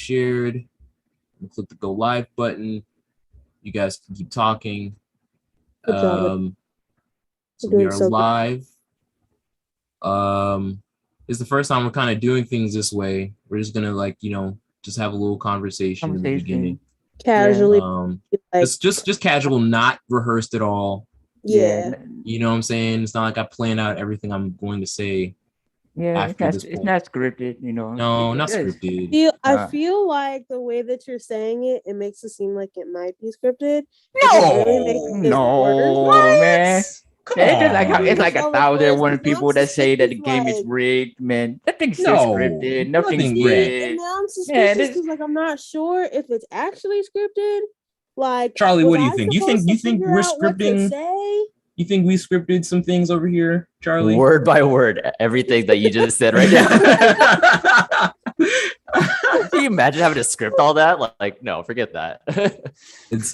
shared. Click the go live button. You guys can keep talking. So we are live. It's the first time we're kind of doing things this way. We're just gonna just have a little conversation in the beginning. Casually. Just casual, not rehearsed at all. Yeah. You know what I'm saying? It's not like I plan out everything I'm going to say. Yeah, it's not scripted, No, not scripted. I feel like the way that you're saying it, it makes it seem like it might be scripted. Man. It's like 1,001 people that say that the game is rigged, man. Nothing's scripted. Nothing's rigged. Now I'm suspicious because I'm not sure if it's actually scripted. Like, Charlie, what do you think? You think we're scripting? You think we scripted some things over here, Charlie? Word by word, everything that you just said right now. Can you imagine having to script all that? Like, no, forget that.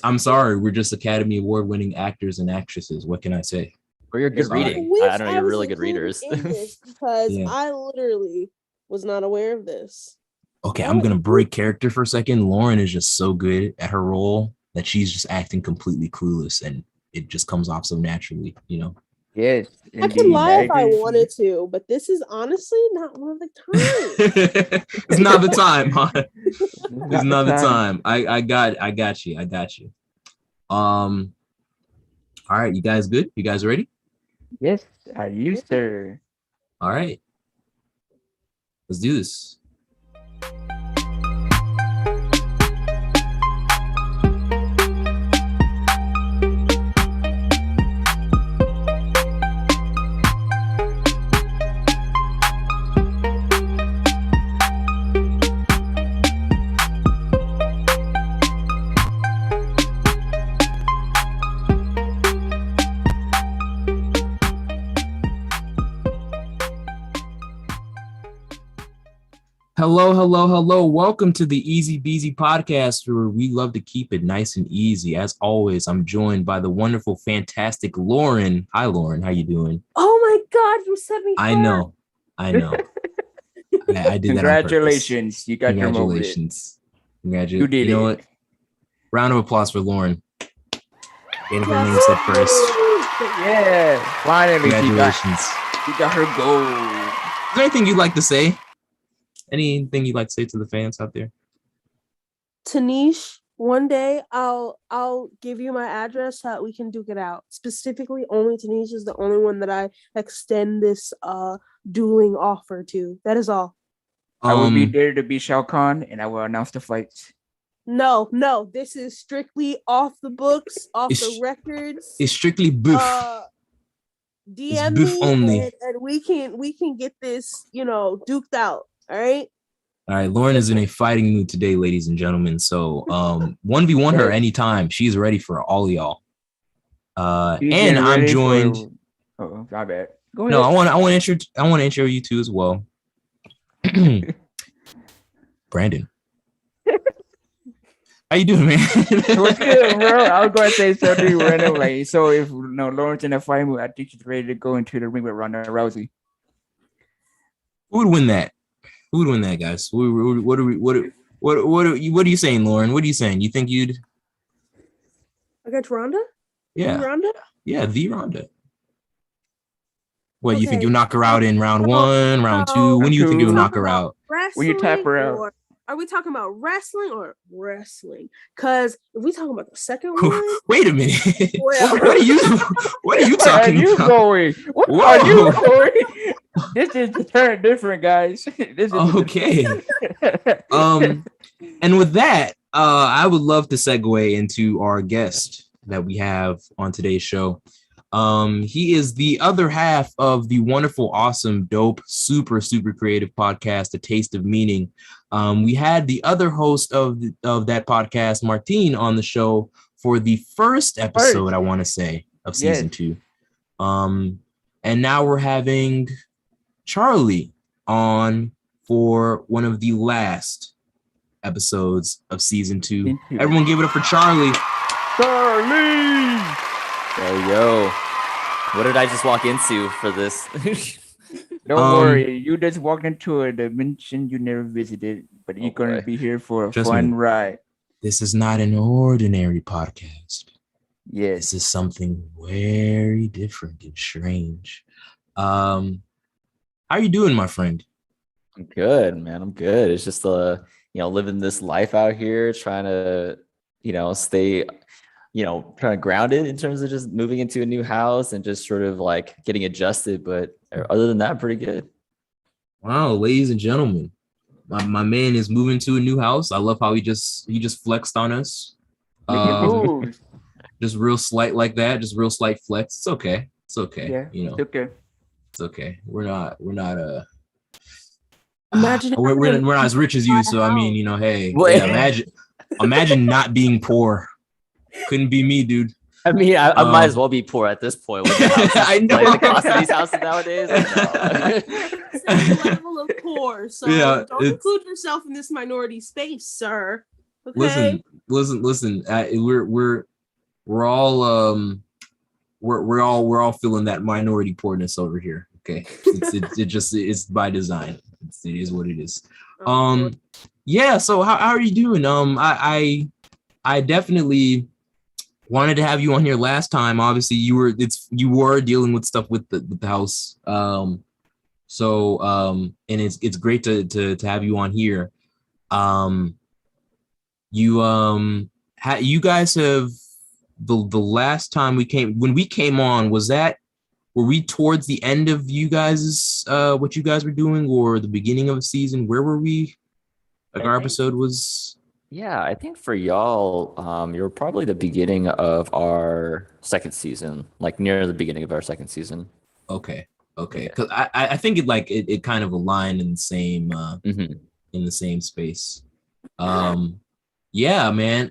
I'm sorry, we're just Academy Award-winning actors and actresses. What can I say? Or you're good reading. I don't know, you're really good readers. Because I literally was not aware of this. Okay, I'm gonna break character for a second. Lauren is just so good at her role that she's just acting completely clueless, and it just comes off so naturally, Yes, I could lie if I wanted to, but this is honestly not one of the times. It's not the time, huh? It's not the time. I got you. All right, you guys good? You guys ready? Yes, are you, sir? All right, let's do this. Hello. Welcome to the Easy Beasy podcast, where we love to keep it nice and easy. As always, I'm joined by the wonderful, fantastic Lauren. Hi, Lauren. How you doing? Oh my God, you set me. I know. I did Congratulations. That. You got Congratulations. You did. You know what? Round of applause for Lauren. Getting her name said first. Yeah. Finally, congratulations. You got her goal. Is there anything you'd like to say? Anything you'd like to say to the fans out there? Tanish, one day I'll give you my address so that we can duke it out. Specifically, only Tanish is the only one that I extend this dueling offer to. That is all. I will be there to be Shao Kahn, and I will announce the fights. No, this is strictly off the books, the records. It's strictly boof. DM me only. And we can get this, duked out. All right, Lauren is in a fighting mood today, ladies and gentlemen. So 1v1 her anytime. She's ready for all y'all. And I'm joined. Oh, my bad. Go ahead. No, I want to intro you two as well. Brandon. How you doing, man? What's good, bro? I was going to say something random. So if Lauren's in a fighting mood, I think she's ready to go into the ring with Ronda Rousey. Who would win that? Who would win that, guys? What are you saying, Lauren? What are you saying? You think you'd? I got Ronda. Yeah, Ronda. Yeah, the Ronda. What, you think you'll knock her out in round one, round two? When do you think you'll knock her out? When you tap her out. Are we talking about wrestling or wrestling? Because if we talking about the second one, wait a minute. Well, what are you talking about? Where are you going? This is turn different, guys. This is okay. And with that, I would love to segue into our guest that we have on today's show. He is the other half of the wonderful, awesome, dope, super creative podcast, A Taste of Meaning. We had the other host of that podcast, Martine, on the show for the first episode, I want to say, of season 2. And now we're having Charlie on for one of the last episodes of season 2. Everyone give it up for Charlie. Yo. What did I just walk into for this? Don't worry, you just walked into a dimension you never visited, but you're gonna be here for a fun ride. This is not an ordinary podcast. Yes. This is something very different and strange. How are you doing, my friend? I'm good, man. I'm good. It's just living this life out here, trying to, stay, trying to ground it in terms of just moving into a new house and just sort of like getting adjusted. But other than that, pretty good. Wow, ladies and gentlemen, my man is moving to a new house. I love how he just flexed on us. Just real slight like that, just real slight flex. It's okay. It's okay. Yeah, it's okay. It's okay. We're not Imagine we're not as rich as you, so I mean, hey, yeah, imagine not being poor. Couldn't be me, dude. I mean, I might as well be poor at this point with the houses. I know. Like, the cost of these houses nowadays. Same level of poor, so don't include yourself in this minority space, sir. Okay? Listen. We're all feeling that minority poorness over here. Okay, it's by design. It is what it is. Yeah. So how are you doing? I definitely wanted to have you on here last time. Obviously, you were dealing with stuff with the house. So and it's great to have you on here. You guys have the last time when we came on, were we towards the end of you guys what you guys were doing, or the beginning of the season? Where were we? Like our episode was. Yeah, I think for y'all, you're probably the beginning of our second season, like near the beginning of our second season. Okay, because I think it kind of aligned in the same in the same space. Yeah, man.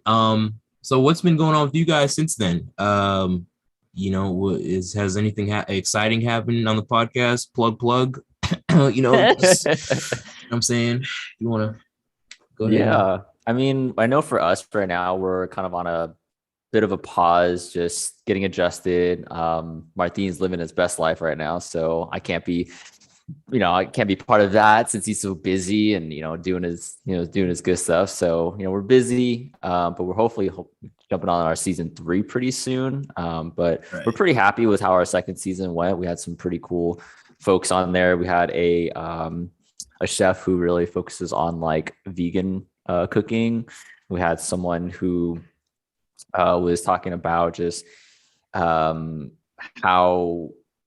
So what's been going on with you guys since then? Has anything exciting happened on the podcast? Plug. I'm saying, you want to go ahead? Yeah. I mean, I know for us right now, we're kind of on a bit of a pause, just getting adjusted. Martin's living his best life right now, so I can't be part of that since he's so busy and doing his good stuff. So we're busy, but we're hopefully jumping on our season 3 pretty soon. But we're pretty happy with how our second season went. We had some pretty cool folks on there. We had a chef who really focuses on like vegan cooking. We had someone who was talking about just how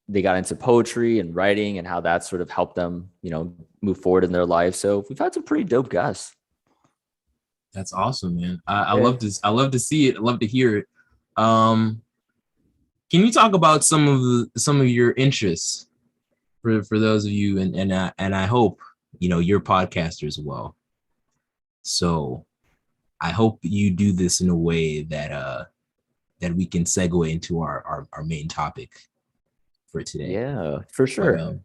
they got into poetry and writing and how that sort of helped them, move forward in their life. So we've had some pretty dope guests. That's awesome, man. I love this. I love to see it. I love to hear it. Can you talk about some of your interests for those of you and I hope you're podcasters as well. So I hope you do this in a way that we can segue into our main topic for today. Yeah, for sure.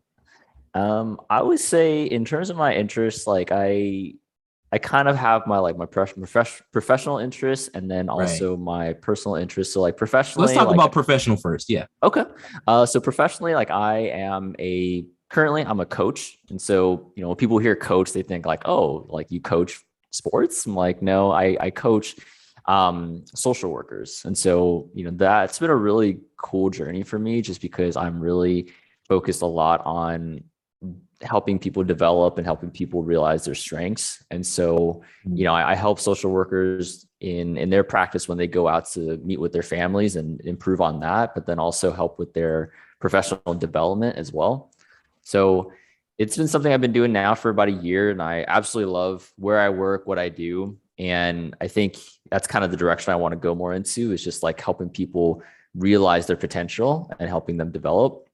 I would say in terms of my interests, like I kind of have my professional interests and then also my personal interests. So like professionally, let's talk about professional first. Yeah. Okay. So professionally, like currently I'm a coach. And so, when people hear coach, they think like, oh, like you coach sports. I'm like, no, I coach social workers. And so, that's been a really cool journey for me just because I'm really focused a lot on helping people develop and helping people realize their strengths. And so, I help social workers in their practice when they go out to meet with their families and improve on that, but then also help with their professional development as well. So it's been something I've been doing now for about a year, and I absolutely love where I work, what I do. And I think that's kind of the direction I want to go more into, is just like helping people realize their potential and helping them develop.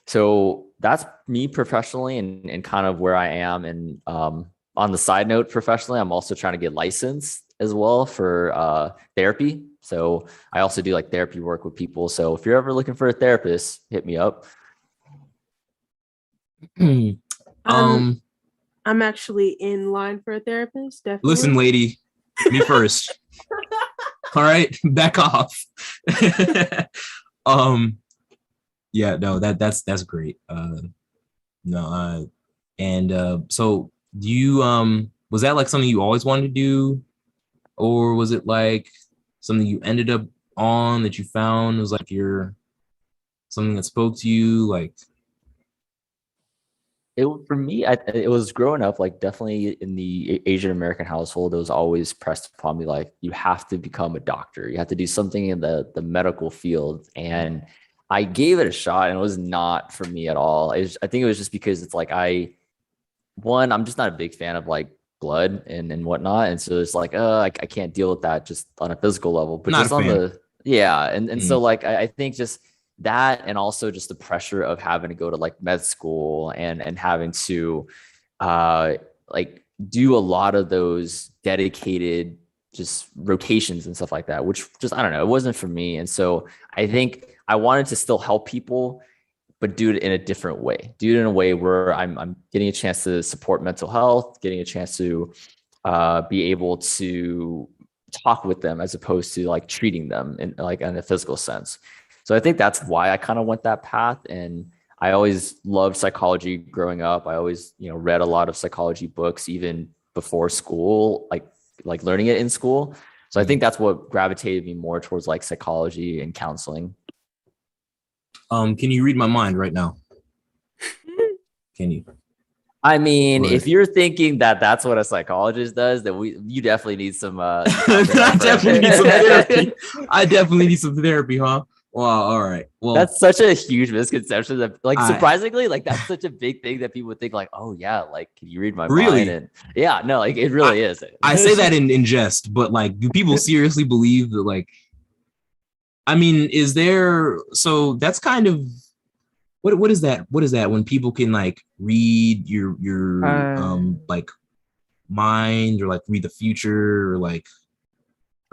So that's me professionally and kind of where I am. And on the side note, professionally, I'm also trying to get licensed as well for therapy. So I also do like therapy work with people. So if you're ever looking for a therapist, hit me up. I'm actually in line for a therapist. Definitely. Listen, lady, me first. All right, back off. Yeah, no, that's great. No, and so do you was that like something you always wanted to do, or was it like something you ended up on that you found was like your something that spoke to you? Like, It for me, it was growing up like definitely in the Asian American household. It was always pressed upon me like you have to become a doctor. You have to do something in the medical field, and I gave it a shot, and it was not for me at all. I think it was just because it's like I'm just not a big fan of like blood and whatnot, and so it's like I can't deal with that just on a physical level, but Not just a on fan. the yeah, and so like I think just that, and also just the pressure of having to go to like med school and having to uh like do a lot of those dedicated just rotations and stuff like that, which just I don't know, it wasn't for me. And so I think I wanted to still help people, but do it in a different way. Do it in a way where I'm getting a chance to support mental health, getting a chance to be able to talk with them as opposed to like treating them in a physical sense. So I think that's why I kind of went that path. And I always loved psychology growing up. I always, read a lot of psychology books even before school, like learning it in school. So I think that's what gravitated me more towards like psychology and counseling. Can you read my mind right now? Can you? I mean, Or- if you're thinking that that's what a psychologist does, then you definitely need some. I definitely need some therapy. I definitely need some therapy, huh? Wow. All right. Well, that's such a huge misconception that, like, I- surprisingly, like that's such a big thing that people think, like, oh yeah, like, can you read my Really? mind? And yeah, no, like it really is. I say that in jest, but like, do people seriously believe that? Like, I mean, is there? So that's kind of what is that? What is that when people can like read your like mind or like read the future or like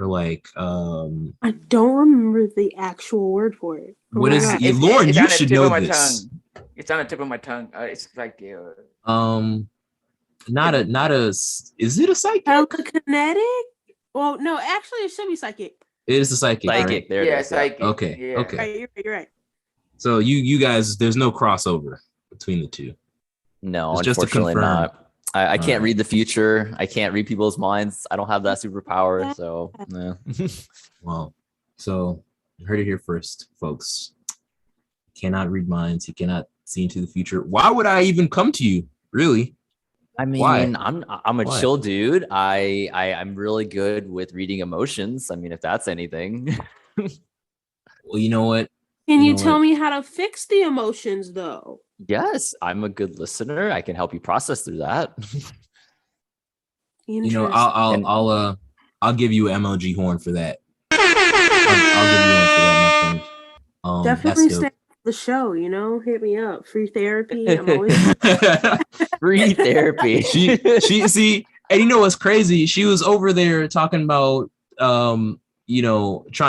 I don't remember the actual word for it. what is God. Lauren? It's You on the should tip know of my this. tongue. It's on the tip of my tongue. It's like Not a is it a psychic? Telekinetic? Well, no, actually, it should be psychic. It is a psychic. Psychic, Right? there it is. Yeah. psychic. Okay. Yeah. Okay. Right, you're right. So you guys, there's no crossover between the two. No, It's just to unfortunately confirm. not. I can't right. read the future. I can't read people's minds. I don't have that superpower. So, no. Well, so you heard it here first, folks. You cannot read minds. You cannot see into the future. Why would I even come to you? Really? I mean, Why? I'm a Why? chill dude. I'm really good with reading emotions. I mean, if that's anything. Well, you know what? Can you know tell what? me how to fix the emotions, though? Yes, I'm a good listener. I can help you process through that. You know, I'll give you an MLG horn for that. I'll give you one for that, my friend. Definitely That's stay dope. on the show, hit me up. Free therapy. I'm always Free therapy. she see, and you know what's crazy? She was over there talking about trying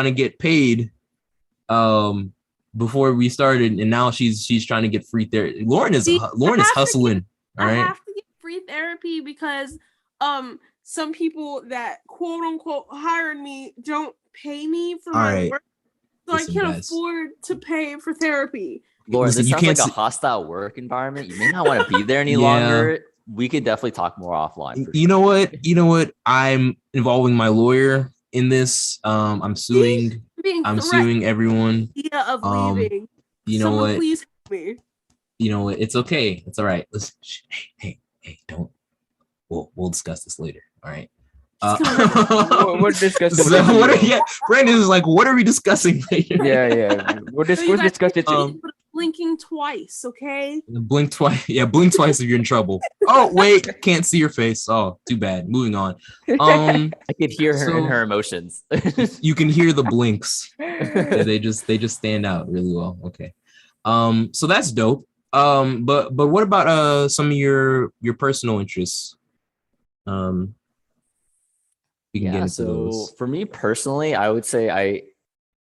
to get paid before we started, and now she's trying to get free therapy. Lauren is hustling. All right. I have to get free therapy because some people that quote unquote hired me don't pay me for my work. So Listen, I can't guys. afford to pay for therapy. Lauren, Listen, this you sounds like can't a hostile work environment. You may not want to be there any longer. We could definitely talk more offline. You know what? I'm involving my lawyer in this. I'm suing. Suing everyone. Idea of leaving. You know Someone what? Please help me. You know what? It's okay. It's all right. Listen, hey, don't. We'll discuss this later. All right. We'll discuss it. So Brandon is like, what are we discussing later? Yeah. We'll discuss it. Blinking twice, okay? Blink twice. Yeah, blink twice if you're in trouble. Oh, wait, can't see your face. Oh, too bad. Moving on. I could hear her in her emotions. You can hear the blinks. They just stand out really well. Okay. So that's dope. But what about some of your personal interests? We can get into those. For me personally, I would say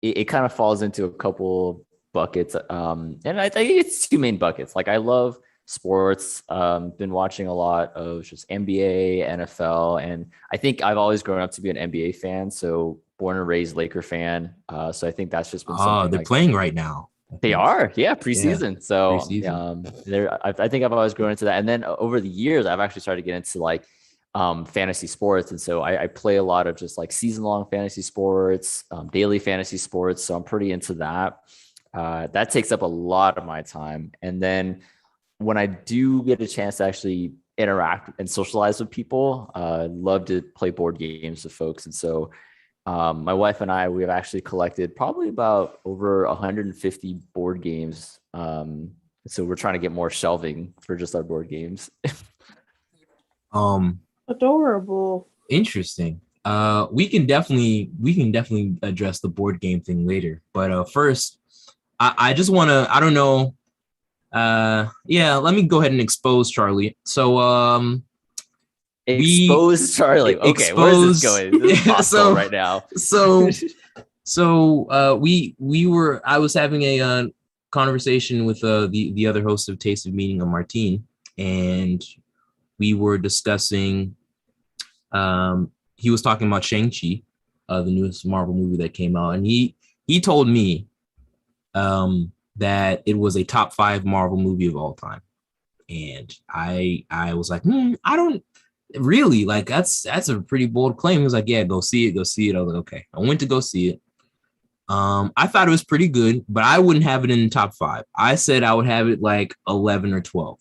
it kind of falls into a couple buckets. And I think it's two main buckets. Like I love sports. Been watching a lot of just NBA, NFL, and I think I've always grown up to be an NBA fan. So born and raised Laker fan. So I think that's just been something. They're playing right now. They are, yeah, preseason. So Preseason. I think I've always grown into that. And then over the years, I've actually started to get into like fantasy sports. And so I play a lot of just like season-long fantasy sports, daily fantasy sports. So I'm pretty into that. That takes up a lot of my time. And then when I do get a chance to actually interact and socialize with people, love to play board games with folks. And so my wife and I, we have actually collected probably about over 150 board games. So we're trying to get more shelving for just our board games. Adorable. Interesting. We can definitely address the board game thing later. But first, I just want to, I don't know. Let me go ahead and expose Charlie. So expose Charlie. Okay, where's this going? This is hostile right now. I was having a conversation with the other host of Taste of Meaning, Martine, and we were discussing. He was talking about Shang-Chi, the newest Marvel movie that came out, and he told me that it was a top 5 Marvel movie of all time, and I was like, I don't really, like, that's a pretty bold claim. He was like, yeah, go see it. I was like, okay. I went to go see it. I thought it was pretty good, but I wouldn't have it in the top 5. I said I would have it like 11 or 12.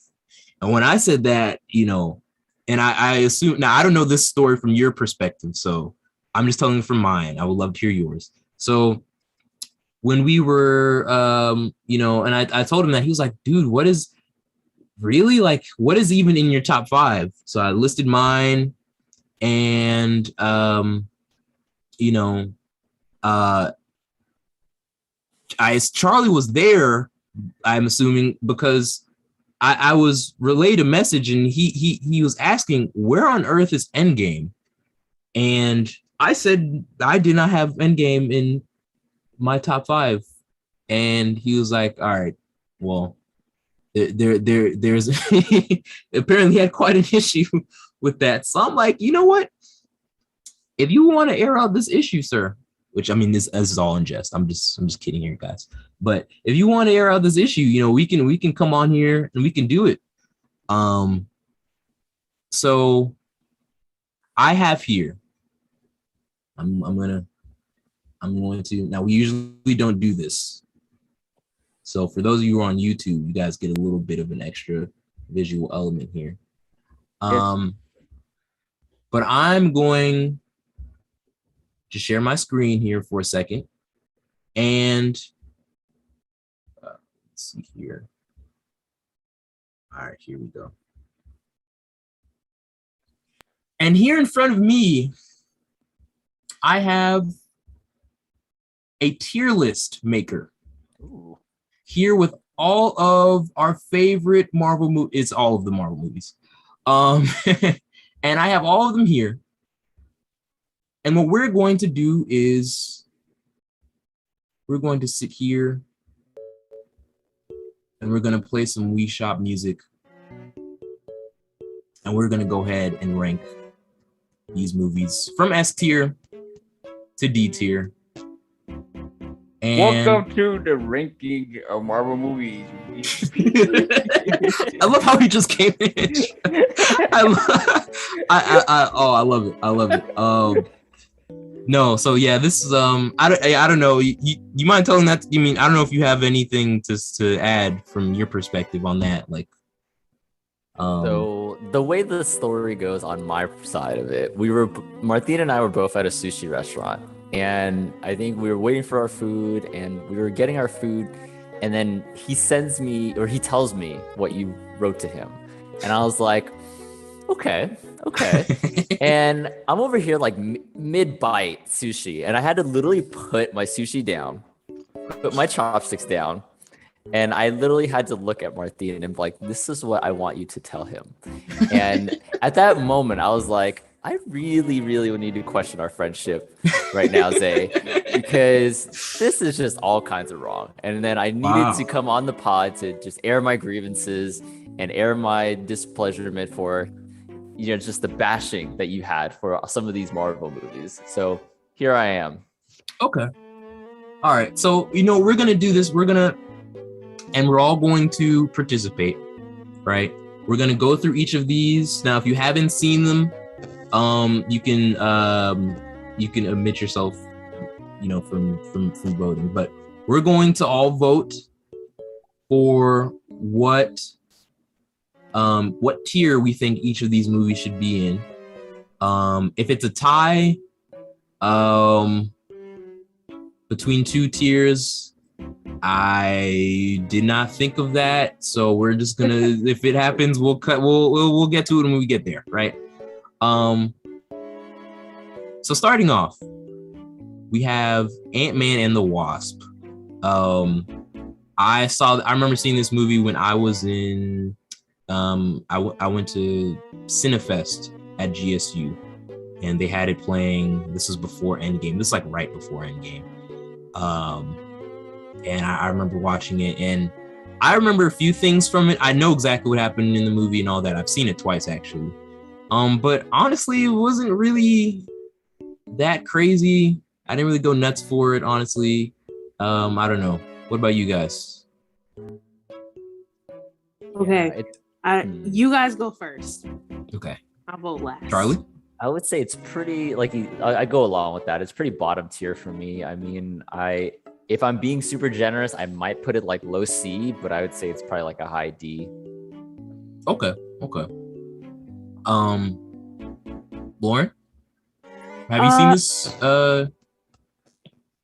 And when I said that, and I assume, now I don't know this story from your perspective, so I'm just telling you from mine. I would love to hear yours. So when we were, and I told him that, he was like, dude, what is even in your top 5? So I listed mine, and Charlie was there, I'm assuming, because I was relayed a message, and he was asking, where on earth is Endgame? And I said I did not have Endgame in my top 5, and he was like, all right, well, there's apparently had quite an issue with that. So I'm like, you know what? If you want to air out this issue, sir, which, I mean, this is all in jest. I'm just kidding here, guys. But if you want to air out this issue, we can come on here and we can do it. So I have here. I'm going to, now we usually don't do this. So for those of you who are on YouTube, you guys get a little bit of an extra visual element here. But I'm going to share my screen here for a second. And let's see here. All right, here we go. And here in front of me, I have a tier list maker. Ooh. Here with all of our favorite Marvel movies. It's all of the Marvel movies. And I have all of them here. And what we're going to do is we're going to sit here and we're going to play some Wii Shop music. And we're going to go ahead and rank these movies from S tier to D tier. And welcome to the ranking of Marvel movies. I love how he just came in. I love it. I love it. No, so yeah, this is I don't know. You mind telling that? You mean, I don't know if you have anything to add from your perspective on that, like. So the way the story goes on my side of it, Martina and I were both at a sushi restaurant, and I think we were waiting for our food, and we were getting our food, and then he tells me what you wrote to him, and I was like, okay. And I'm over here like mid-bite sushi, and I had to literally put my sushi down, put my chopsticks down, and I literally had to look at Martine and be like, this is what I want you to tell him. And at that moment, I was like, I really, really would need to question our friendship right now, Zay, because this is just all kinds of wrong. And then I needed to come on the pod to just air my grievances and air my displeasurement for, just the bashing that you had for some of these Marvel movies. So here I am. Okay. All right. So, we're going to do this. We're going to and we're all going to participate, right? We're going to go through each of these. Now, if you haven't seen them, you can omit yourself, from voting. But we're going to all vote for what tier we think each of these movies should be in. If it's a tie, between two tiers, I did not think of that, so we're just gonna. If it happens, we'll get to it when we get there, right? So starting off, we have Ant-Man and the Wasp. I remember seeing this movie when I was in. I went to Cinefest at GSU, and they had it playing. This was before Endgame. This is like right before Endgame. And I remember watching it, and I remember a few things from it. I know exactly what happened in the movie and all that. I've seen it twice actually. But honestly, it wasn't really that crazy. I didn't really go nuts for it, honestly. I don't know. What about you guys? Okay. You guys go first. Okay. I'll vote last. Charlie? I would say it's pretty I go along with that. It's pretty bottom tier for me. I mean, if I'm being super generous, I might put it like low C, but I would say it's probably like a high D. Okay. Lauren, have you seen this?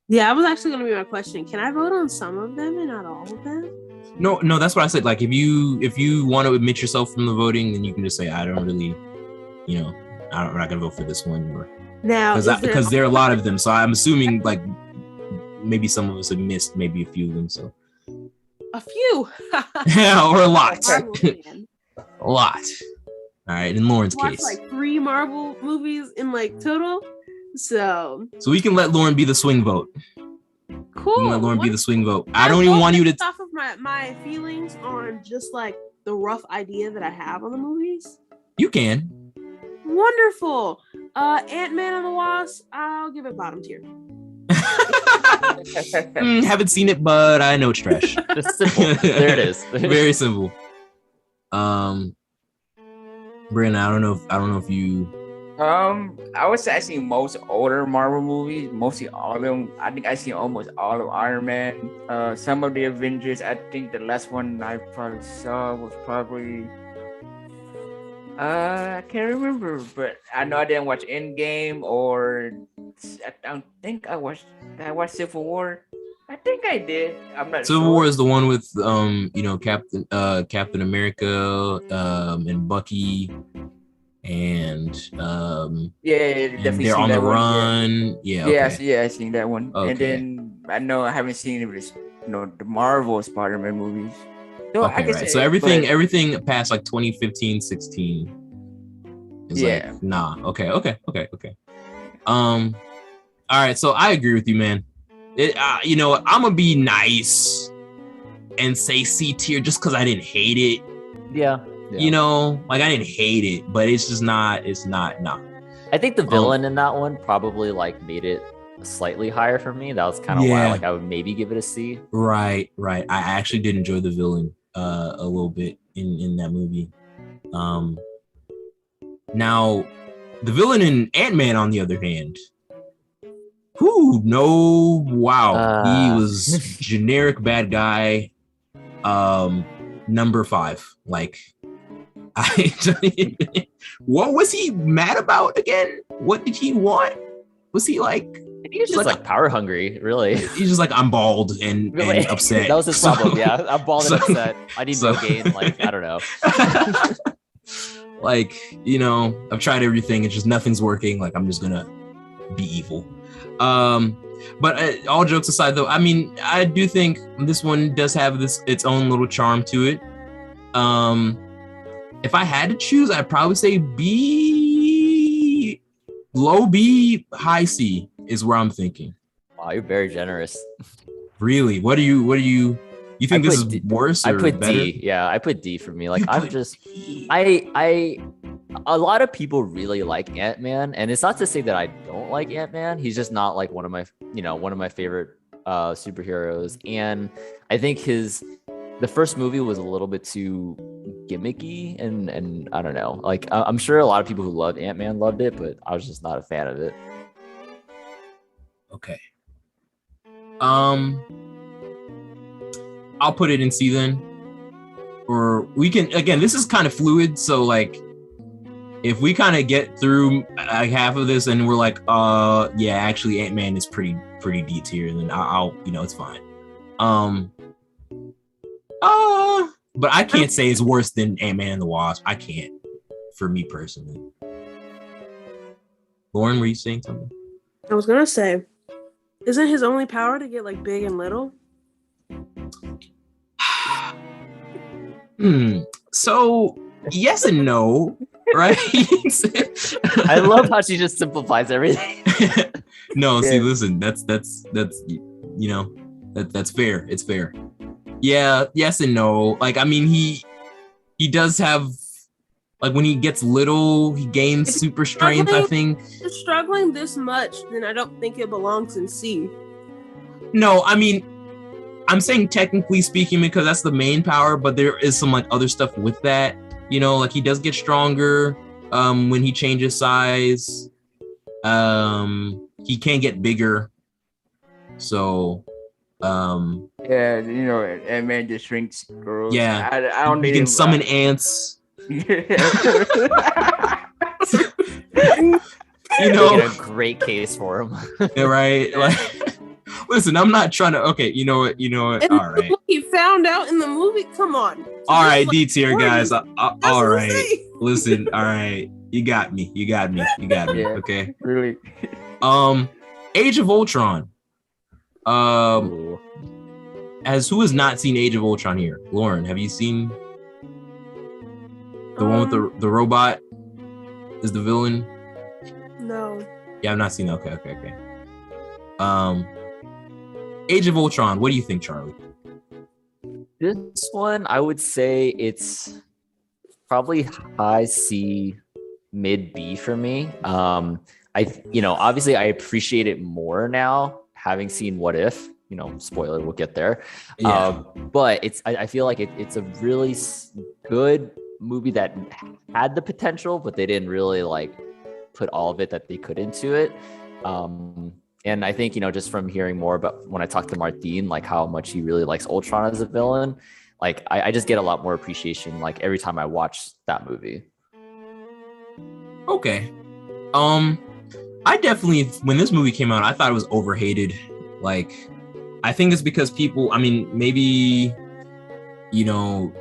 Yeah, that was actually going to be my question. Can I vote on some of them and not all of them? No, that's what I said. Like, if you want to admit yourself from the voting, then you can just say, I don't really, I'm not gonna vote for this one, or now because there are a lot of them. So I'm assuming like maybe some of us have missed maybe a few of them. So a few, yeah, or a lot, a lot. All right, in Lauren's case, like 3 Marvel movies in like total. So we can let Lauren be the swing vote. Cool. You can let Lauren be the swing vote. I don't even want you to off of my feelings on just like the rough idea that I have on the movies. You can. Wonderful. Ant-Man and the Wasp, I'll give it bottom tier. Haven't seen it, but I know it's trash. Just simple. There it is. Very simple. Brandon, I don't know if you. I would say I seen most older Marvel movies, mostly all of them. I think I seen almost all of Iron Man. Some of the Avengers. I think the last one I probably saw was probably. I can't remember, but I know I didn't watch Endgame, or I don't think I watched Civil War. I think I did. I'm not sure. Civil War is the one with Captain America and Bucky, and definitely they're on the run. Yeah, okay. I seen that one. Okay. And then I know I haven't seen the Marvel Spider-Man movies. So okay, right. say, so everything past like 2015, 16 is like nah. Okay. All right, so I agree with you, man. I'm gonna be nice and say C tier just because I didn't hate it. Yeah. Like I didn't hate it, but it's just not. It's not. Nah. I think the villain in that one probably like made it slightly higher for me. That was kind of why like I would maybe give it a C. Right. I actually did enjoy the villain a little bit in that movie. Now the villain in Ant-Man, on the other hand, he was generic bad guy. Number 5. Like, what was he mad about again? What did he want? Was he like? He was just like power hungry, really. He's just like, I'm bald and upset. That was his problem. Yeah, I'm bald and upset. I need no gain. Like, I don't know. Like, I've tried everything. It's just nothing's working. Like, I'm just gonna be evil. But all jokes aside, though, I mean, I do think this one does have its own little charm to it. If I had to choose, I'd probably say B, low B, high C is where I'm thinking. Wow, you're very generous. Really? What do you think this is worse or I put better? D. Yeah, I put D for me. Like, I'm just I a lot of people really like Ant-Man, and it's not to say that I don't like Ant-Man. He's just not like one of my favorite superheroes. And I think his the first movie was a little bit too gimmicky, and I don't know. Like I'm sure a lot of people who loved Ant-Man loved it, but I was just not a fan of it. Okay. I'll put it in C then. Or we can, again, this is kind of fluid, so like if we kind of get through like half of this and we're like, yeah, actually Ant-Man is pretty D tier, then I'll it's fine. But I can't say it's worse than Ant-Man and the Wasp. I can't, for me personally. Lauren, were you saying something? I was gonna say, isn't his only power to get like big and little? So yes and no, right? I love how she just simplifies everything. No, see, listen, that's that's fair. It's fair. Yeah, yes and no. Like, I mean, he does have, like, when he gets little, he gains super strength, I think. If you're struggling this much, then I don't think it belongs in C. No, I mean, I'm saying technically speaking because that's the main power, but there is some like other stuff with that. Like he does get stronger when he changes size. He can get bigger. So yeah, Ant-Man just shrinks girls. Yeah, I don't need he can summon ants. Making a great case for him. Yeah, right? Like, listen, I'm not trying to. Okay, you know what? All right. He found out in the movie. Come on. All right, D tier guys. All right. Listen. All right. You got me. Yeah, okay. Really. Age of Ultron. As who has not seen Age of Ultron here? Lauren, have you seen the one with the robot? Is the villain? No. Yeah, I've not seen that. Okay. Age of Ultron. What do you think, Charlie? This one, I would say it's probably high C, mid B for me. Obviously I appreciate it more now, having seen What If. Spoiler, we'll get there. Yeah. But I feel like it's a really good movie that had the potential, but they didn't really like put all of it that they could into it. And I think, just from hearing more about when I talked to Martin, like how much he really likes Ultron as a villain, like I just get a lot more appreciation like every time I watch that movie. Okay. I definitely, when this movie came out, I thought it was overhated. Like, I think it's because people, I mean, maybe,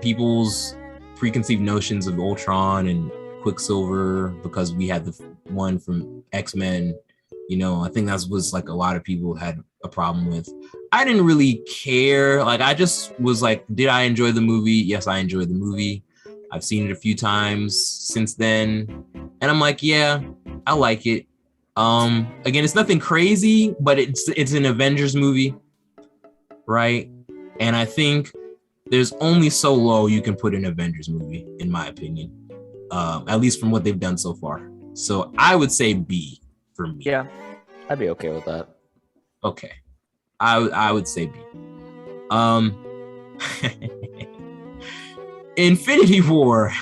people's preconceived notions of Ultron and Quicksilver, because we had the one from X-Men, I think that was like a lot of people had a problem with. I didn't really care. Like, I just was like, did I enjoy the movie? Yes, I enjoyed the movie. I've seen it a few times since then. And I'm like, yeah, I like it. Again, it's nothing crazy, but it's an Avengers movie, right? And I think there's only so low you can put an Avengers movie, in my opinion, at least from what they've done so far. So I would say B for me. Yeah, I'd be okay with that. Okay, I would say B. Infinity War.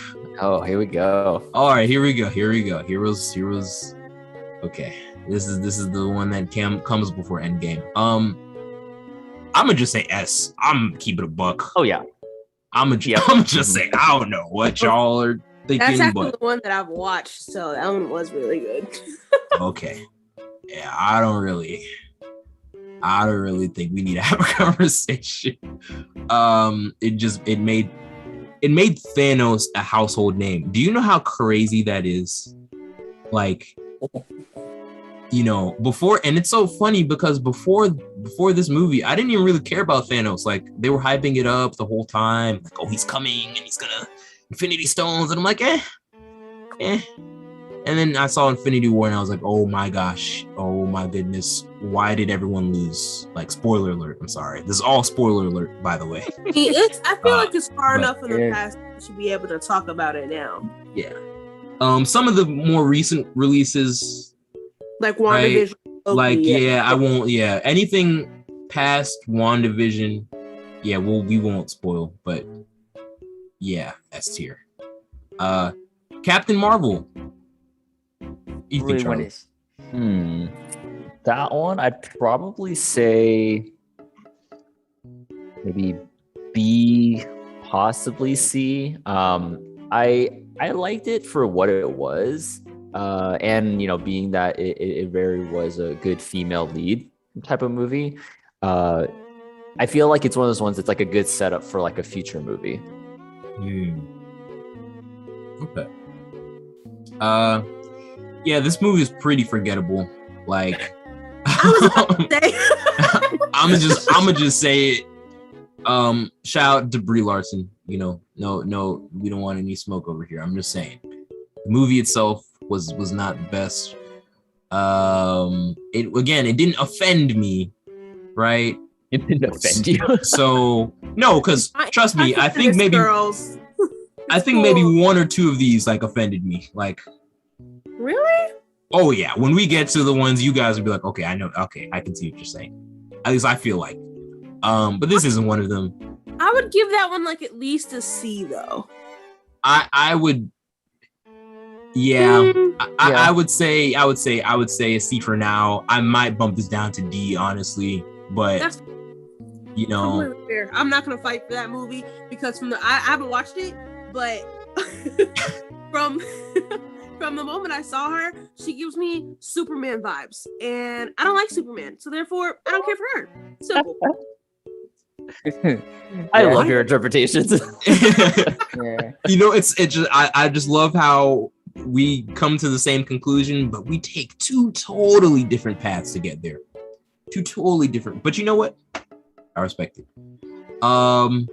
Oh, here we go. All right, here we go. Heroes. Okay, this is the one that comes before Endgame. I'm gonna just say S. I'm keeping a buck. Oh yeah. I'm gonna just say I don't know what y'all are thinking. That's actually but the one that I've watched, so that one was really good. Okay. Yeah, I don't really think we need to have a conversation. It made Thanos a household name. Do you know how crazy that is? Like, before, and it's so funny because before this movie, I didn't even really care about Thanos. Like, they were hyping it up the whole time. Like, oh, he's coming and he's gonna Infinity Stones, and I'm like, eh. And then I saw Infinity War and I was like, oh my gosh, oh my goodness, why did everyone lose? Like, spoiler alert, I'm sorry. This is all spoiler alert, by the way. I feel like it's far enough in the past that we should be able to talk about it now. Yeah. Some of the more recent releases, like WandaVision. Right? Like, I won't, anything past WandaVision Yeah, we won't spoil, but yeah, S tier. Captain Marvel. You think, Wait, what Charlie? is? That one, I'd probably say maybe B, possibly C. I liked it for what it was, and being that it very was a good female lead type of movie. I feel like it's one of those ones that's like a good setup for like a future movie. Okay. Yeah, this movie is pretty forgettable. Like, I'm gonna just say it. Shout out to Brie Larson. No, we don't want any smoke over here. I'm just saying, the movie itself was not the best. It didn't offend me, right? It didn't offend you. So no, because trust me, I think maybe one or two of these like offended me. Like, really? Oh yeah, when we get to the ones you guys will be like, okay, I know, okay, I can see what you're saying. At least I feel like. But this isn't one of them. I would give that one like at least a C though. I would. Yeah, I would say a C for now. I might bump this down to D, honestly, but That's completely fair. I'm not gonna fight for that movie because I haven't watched it, but from the moment I saw her, she gives me Superman vibes, and I don't like Superman, so therefore I don't care for her. Simple. I love your interpretations. Yeah. It's just I just love how we come to the same conclusion, but we take two totally different paths to get there. Two totally different. But you know what? I respect it. The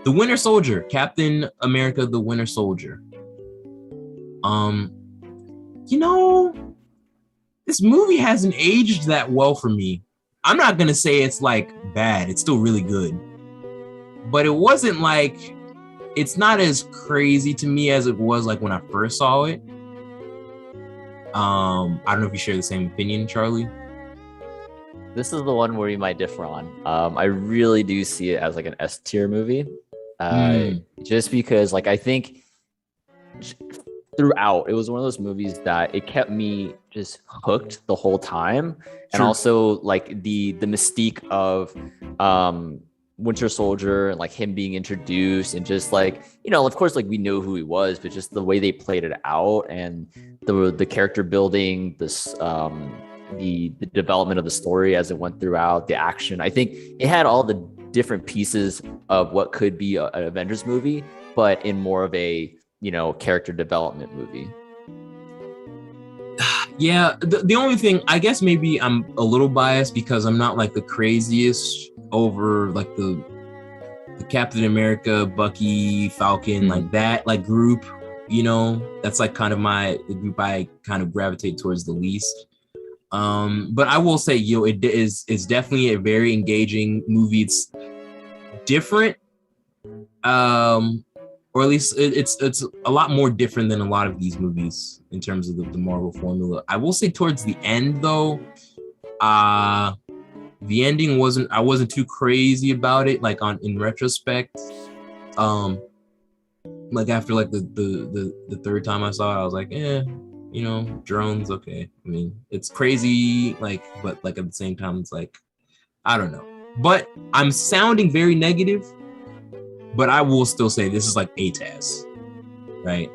Winter Soldier, Captain America, the Winter Soldier. This movie hasn't aged that well for me. I'm not gonna say it's like bad. It's still really good, but it wasn't like, it's not as crazy to me as it was like when I first saw it. I don't know if you share the same opinion, Charlie. This is the one where you might differ on. I really do see it as like an S tier movie, just because like I think throughout it was one of those movies that it kept me just hooked the whole time. And also like the mystique of Winter Soldier and like him being introduced, and just like, of course, like we know who he was, but just the way they played it out and the character building, this the development of the story as it went throughout, the action. I think it had all the different pieces of what could be an Avengers movie, but in more of a character development movie. Yeah, the only thing, I guess maybe I'm a little biased because I'm not like the craziest over like the Captain America, Bucky, Falcon, like that like group, that's like kind of the group I kind of gravitate towards the least. But I will say, it's definitely a very engaging movie. It's different, or at least it's a lot more different than a lot of these movies in terms of the Marvel formula. I will say towards the end though, the ending I wasn't too crazy about it, like in retrospect. Like after like the third time I saw it, I was like, drones, okay. I mean, it's crazy, like, but like at the same time, it's like, I don't know. But I'm sounding very negative, but I will still say this is like ATAS, right?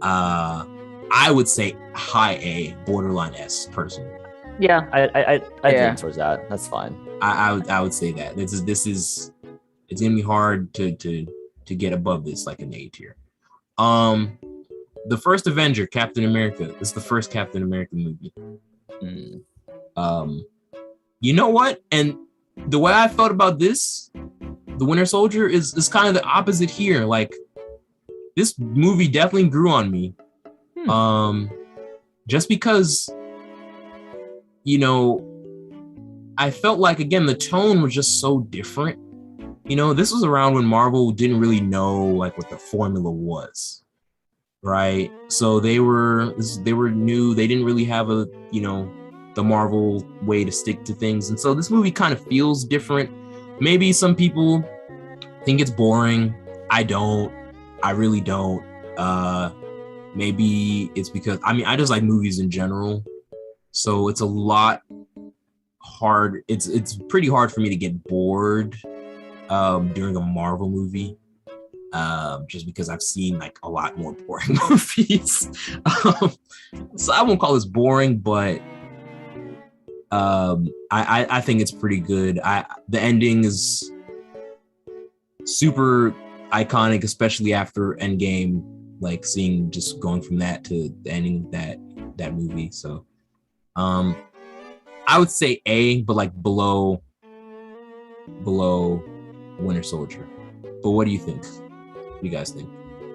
I would say high A, borderline S, personally. Yeah, I lean towards that. That's fine. I would say that it's gonna be hard to get above this, like an A tier. The first Avenger, Captain America. This is the first Captain America movie. You know what? And the way I felt about this, the Winter Soldier, is kind of the opposite here. Like, this movie definitely grew on me. Just because, I felt like, again, the tone was just so different. This was around when Marvel didn't really know like what the formula was, right? So they were new. They didn't really have the Marvel way to stick to things. And so this movie kind of feels different. maybe some people think it's boring. I don't. I really don't. Maybe it's because I just like movies in general, so it's a lot hard. It's pretty hard for me to get bored during a Marvel movie. Just because I've seen like a lot more boring movies. So I won't call this boring, but I think it's pretty good. The ending is super iconic, especially after Endgame, like seeing just going from that to the ending of that movie. So I would say A, but like below Winter Soldier. But what do you think? What do you guys think?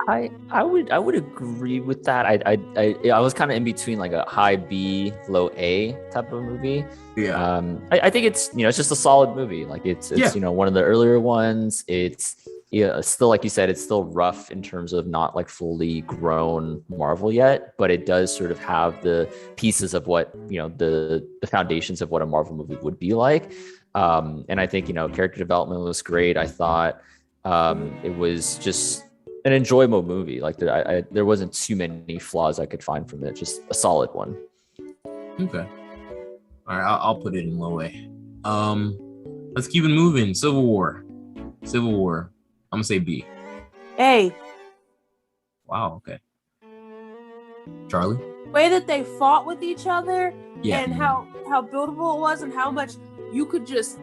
I would agree with that. I was kind of in between like a high B, low A type of movie. Yeah. I think it's it's just a solid movie. Like it's one of the earlier ones. It's still, like you said, it's still rough in terms of not like fully grown Marvel yet, but it does sort of have the pieces of what the foundations of what a Marvel movie would be like. And I think character development was great. I thought it was just an enjoyable movie. Like there wasn't too many flaws I could find from it. Just a solid one. Okay. All right, I'll put it in low A. Let's keep it moving. Civil War. I'm gonna say B. A. Wow. Okay. Charlie. Way that they fought with each other, Yeah. and how buildable it was, and how much you could just,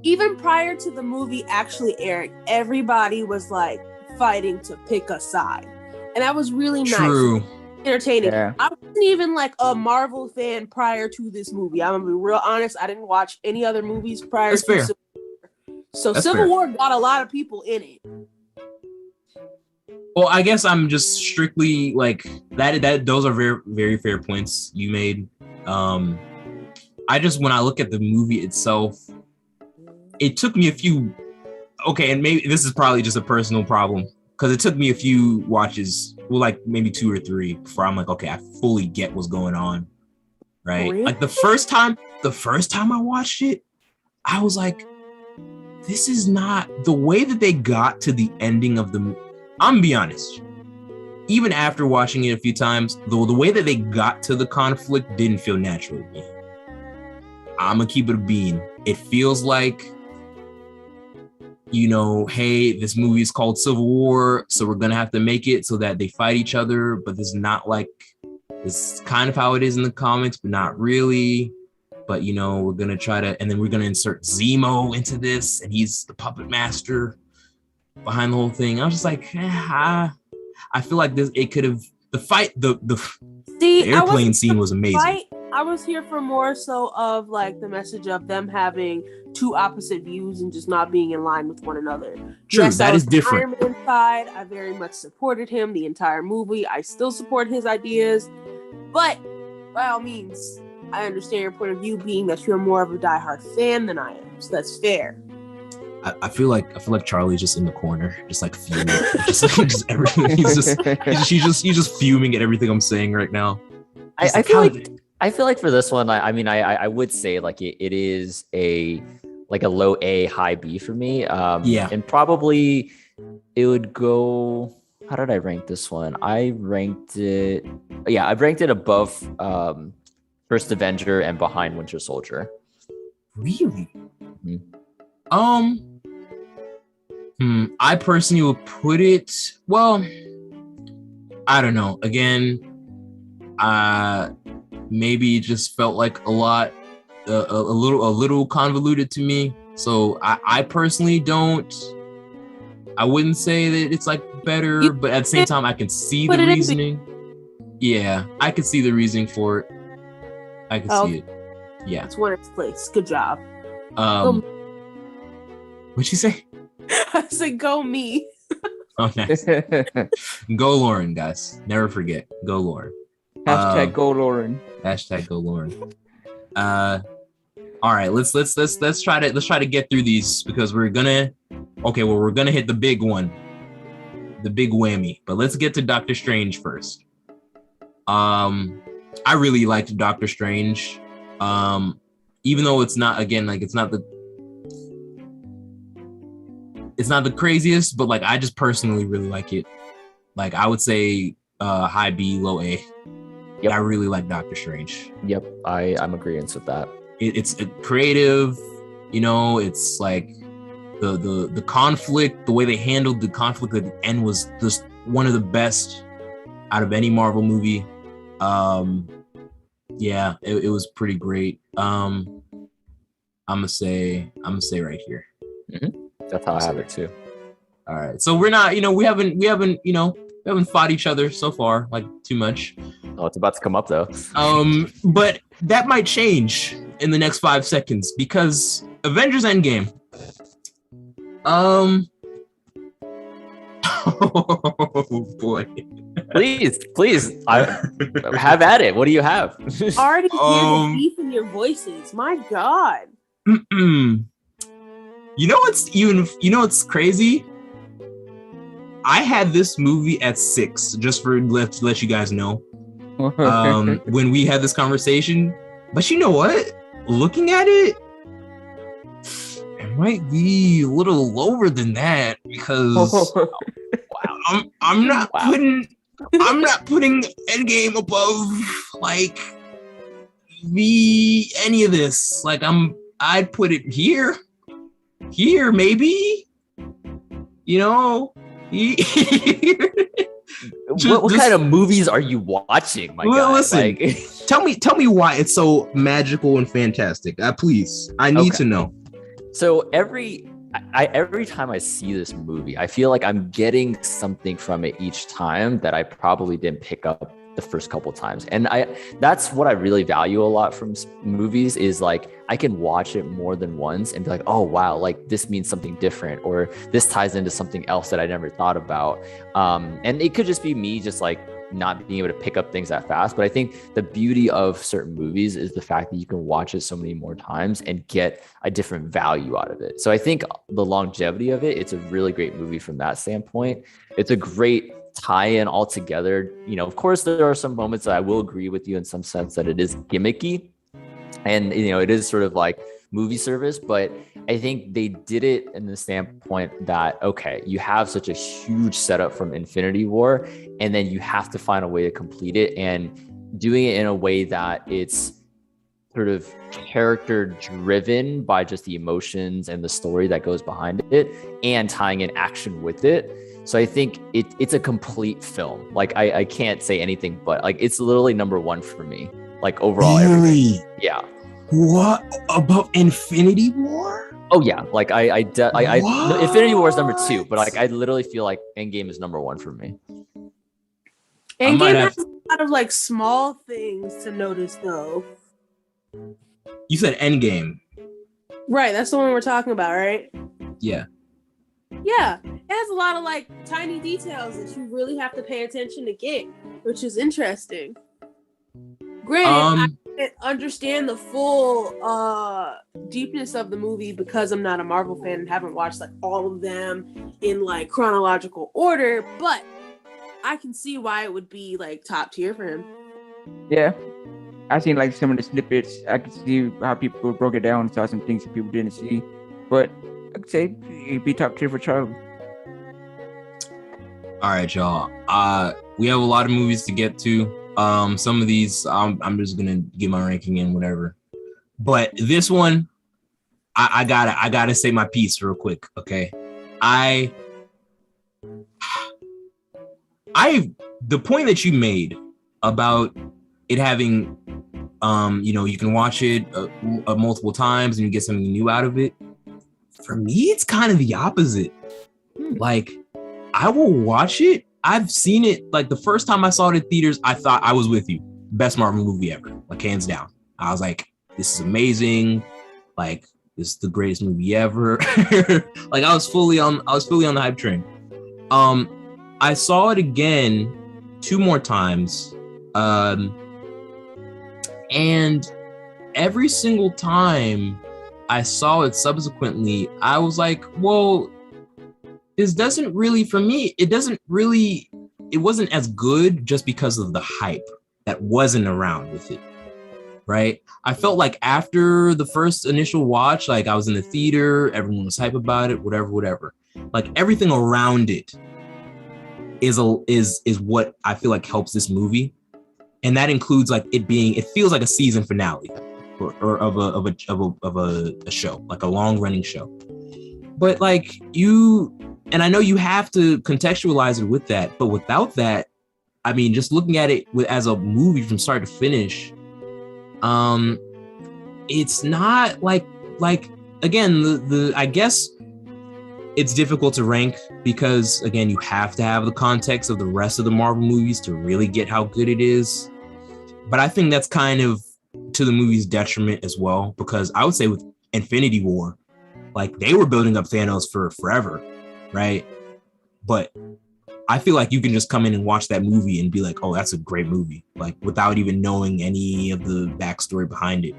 even prior to the movie actually airing, everybody was like fighting to pick a side, and that was really True. nice, entertaining. Yeah. I wasn't even like a Marvel fan prior to this movie. I'm gonna be real honest. I didn't watch any other movies prior That's to fair. Civil War. So That's Civil fair. War got a lot of people in it. Well, I guess I'm just strictly like that. Those are very, very fair points you made. I just, when I look at the movie itself, it took me a few. Okay, and maybe this is probably just a personal problem because it took me a few watches, well, like maybe 2 or 3, before I'm like, okay, I fully get what's going on, right? Really? Like the first time I watched it, I was like, this is not the way that they got to the ending of the. I'm gonna be honest. Even after watching it a few times, the way that they got to the conflict didn't feel natural to me. I'm gonna keep it a bean. It feels like, hey, this movie is called Civil War, so we're gonna have to make it so that they fight each other, but this is kind of how it is in the comics, but not really. But we're gonna try to, and then we're gonna insert Zemo into this, and he's the puppet master behind the whole thing. I was just like, I feel like it could have, the fight, the airplane scene was amazing. I was here for more so of like the message of them having two opposite views and just not being in line with one another. True, yes, that I was is different. on Iron Man side. I very much supported him the entire movie. I still support his ideas, but by all means, I understand your point of view, being that you're more of a diehard fan than I am. So that's fair. I feel like Charlie's just in the corner, just like fuming, just everything. He's just fuming at everything I'm saying right now. I feel like for this one, I would say like it is a low A, high B for me. Yeah, and probably it would go. How did I rank this one? I ranked it above First Avenger and behind Winter Soldier. Really? Mm-hmm. I personally would put it, well, I don't know. Again, maybe it just felt like a little convoluted to me. So I personally I wouldn't say that it's like better, but at the same time, I can see the reasoning. Yeah, I could see the reasoning for it. I can see it. Yeah. It's one its place. Good job. What'd you say? I said go me. Oh, nice. Go Lauren, guys. Never forget. Go Lauren. Hashtag go Lauren. Hashtag go Lauren. All right, let's try to get through these because we're gonna hit the big one, the big whammy. But let's get to Doctor Strange first. I really liked Doctor Strange. Even though it's not it's not the craziest, but like I just personally really like it. Like I would say high B, low A. Yep. I really like Doctor Strange. Yep, I'm agreeing with that. It's creative, you know. It's like the conflict, the way they handled the conflict at the end was just one of the best out of any Marvel movie. Yeah, it was pretty great. I'm gonna say right here. That's how I have it too. All right, so we're not, we haven't fought each other so far like too much. Oh, it's about to come up though. But that might change in the next 5 seconds because Avengers Endgame. Oh boy. Please. I have at it. What do you have? Already hear the beef in your voices. My God. You know what's crazy? I had this movie at 6, just for to let you guys know. When we had this conversation. But you know what? Looking at it, it might be a little lower than that because I'm not putting Endgame above like any of this. Like I'd put it here maybe. What kind of movies are you watching, my guy? Listen, tell me why it's so magical and fantastic. Please, I need to know. So every time I see this movie, I feel like I'm getting something from it each time that I probably didn't pick up the first couple times. And that's what I really value a lot from movies is like I can watch it more than once and be like, oh wow, like this means something different, or this ties into something else that I never thought about. And it could just be me just like not being able to pick up things that fast. But I think the beauty of certain movies is the fact that you can watch it so many more times and get a different value out of it. So I think the longevity of it, it's a really great movie from that standpoint. It's a great tie-in all together. Of course, there are some moments that I will agree with you in some sense that it is gimmicky and, it is sort of like movie service, but I think they did it in the standpoint that, okay, you have such a huge setup from Infinity War, and then you have to find a way to complete it, and doing it in a way that it's sort of character driven by just the emotions and the story that goes behind it and tying in action with it. So I think it's a complete film. Like I can't say anything, but like it's literally number one for me. Like overall, really? everything. Yeah. What about Infinity War? Oh yeah, like I Infinity War is number 2, but like I literally feel like Endgame is number 1 for me. Endgame has a lot of like small things to notice though. You said Endgame. Right, that's the one we're talking about, right? Yeah. Yeah, it has a lot of like tiny details that you really have to pay attention to get, which is interesting. Granted, I didn't understand the full deepness of the movie because I'm not a Marvel fan and haven't watched like all of them in like chronological order, but I can see why it would be like top tier for him. Yeah, I seen like some of the snippets. I could see how people broke it down, saw some things that people didn't see, but I'd say it'd be top tier for Charlie. All right, y'all. We have a lot of movies to get to. Some of these, I'm just gonna get my ranking in, whatever. But this one, I gotta say my piece real quick, okay? The point that you made about it having, you can watch it multiple times and you get something new out of it. For me, it's kind of the opposite. Like, I will watch it. I've seen it, like, the first time I saw it in theaters, I thought I was with you. Best Marvel movie ever, like, hands down. I was like, this is amazing. Like, this is the greatest movie ever. Like, I was fully on the hype train. I saw it again 2 more times. And every single time I saw it subsequently, I was like, well, this doesn't really, for me, it wasn't as good just because of the hype that wasn't around with it. right? I felt like after the first initial watch, like I was in the theater, everyone was hype about it, whatever. Like everything around it is what I feel like helps this movie, and that includes like it feels like a season finale, or of a show, like a long running show. But like and I know you have to contextualize it with that, but without that, I mean, just looking at it as a movie from start to finish, it's not like again, the I guess it's difficult to rank because again, you have to have the context of the rest of the Marvel movies to really get how good it is. But I think that's kind of to the movie's detriment as well, because I would say with Infinity War, like they were building up Thanos for forever, right? But I feel like you can just come in and watch that movie and be like, oh, that's a great movie, like without even knowing any of the backstory behind it.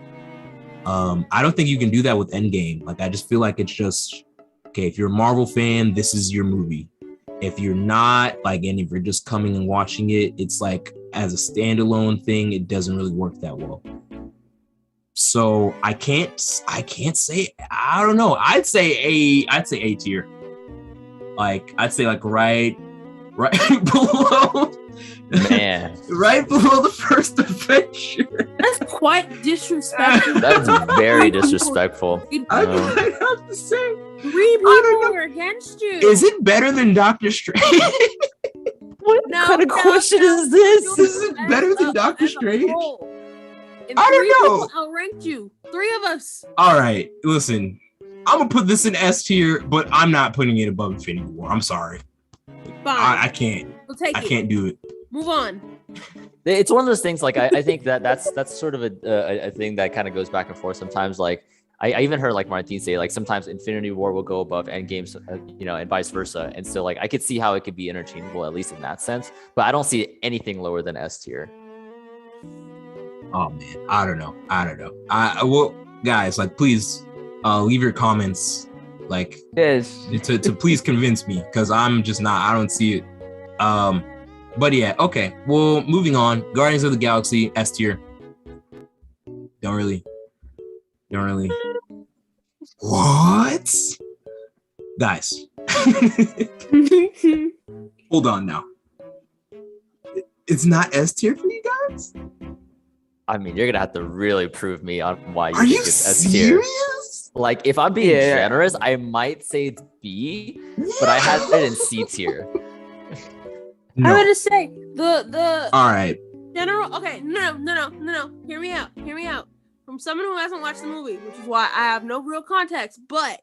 I don't think you can do that with Endgame. Like, I just feel like it's just, okay, if you're a Marvel fan, this is your movie. If you're not, like, and if you're just coming and watching it, it's like as a standalone thing, it doesn't really work that well. So I can't say, I don't know. I'd say A tier. Like, I'd say like right below, Man, right below the first Avenger. That's quite disrespectful. that's very disrespectful. I have to say, 3 people were against you. is it better than Doctor Strange? What kind of question is this? Is it better than Doctor Strange? And I don't 3 know. people outranked you. 3 of us. All right, listen, I'm gonna put this in S tier, but I'm not putting it above Infinity War. I'm sorry. Fine. I can't. We'll take I it. can't do it. Move on. It's one of those things. Like I think that's sort of a thing that kind of goes back and forth sometimes. Like I even heard like Martin say like sometimes Infinity War will go above Endgame, and vice versa. And so like I could see how it could be interchangeable, at least in that sense. But I don't see anything lower than S tier. Oh man, I don't know. Well, guys, like, please leave your comments, like, Yes. to please convince me, because I'm just not. I don't see it. But yeah, okay. Well, moving on. Guardians of the Galaxy, S tier. Don't really. What? Guys. Hold on now. It's not S tier for you guys? I mean, you're gonna have to really prove me on why you Are think you it's S tier. serious? Like, if I'm being Yeah. generous, I might say it's B, but I had it in C tier. No. I'm gonna say the All right. general. Okay, no. Hear me out. From someone who hasn't watched the movie, which is why I have no real context. But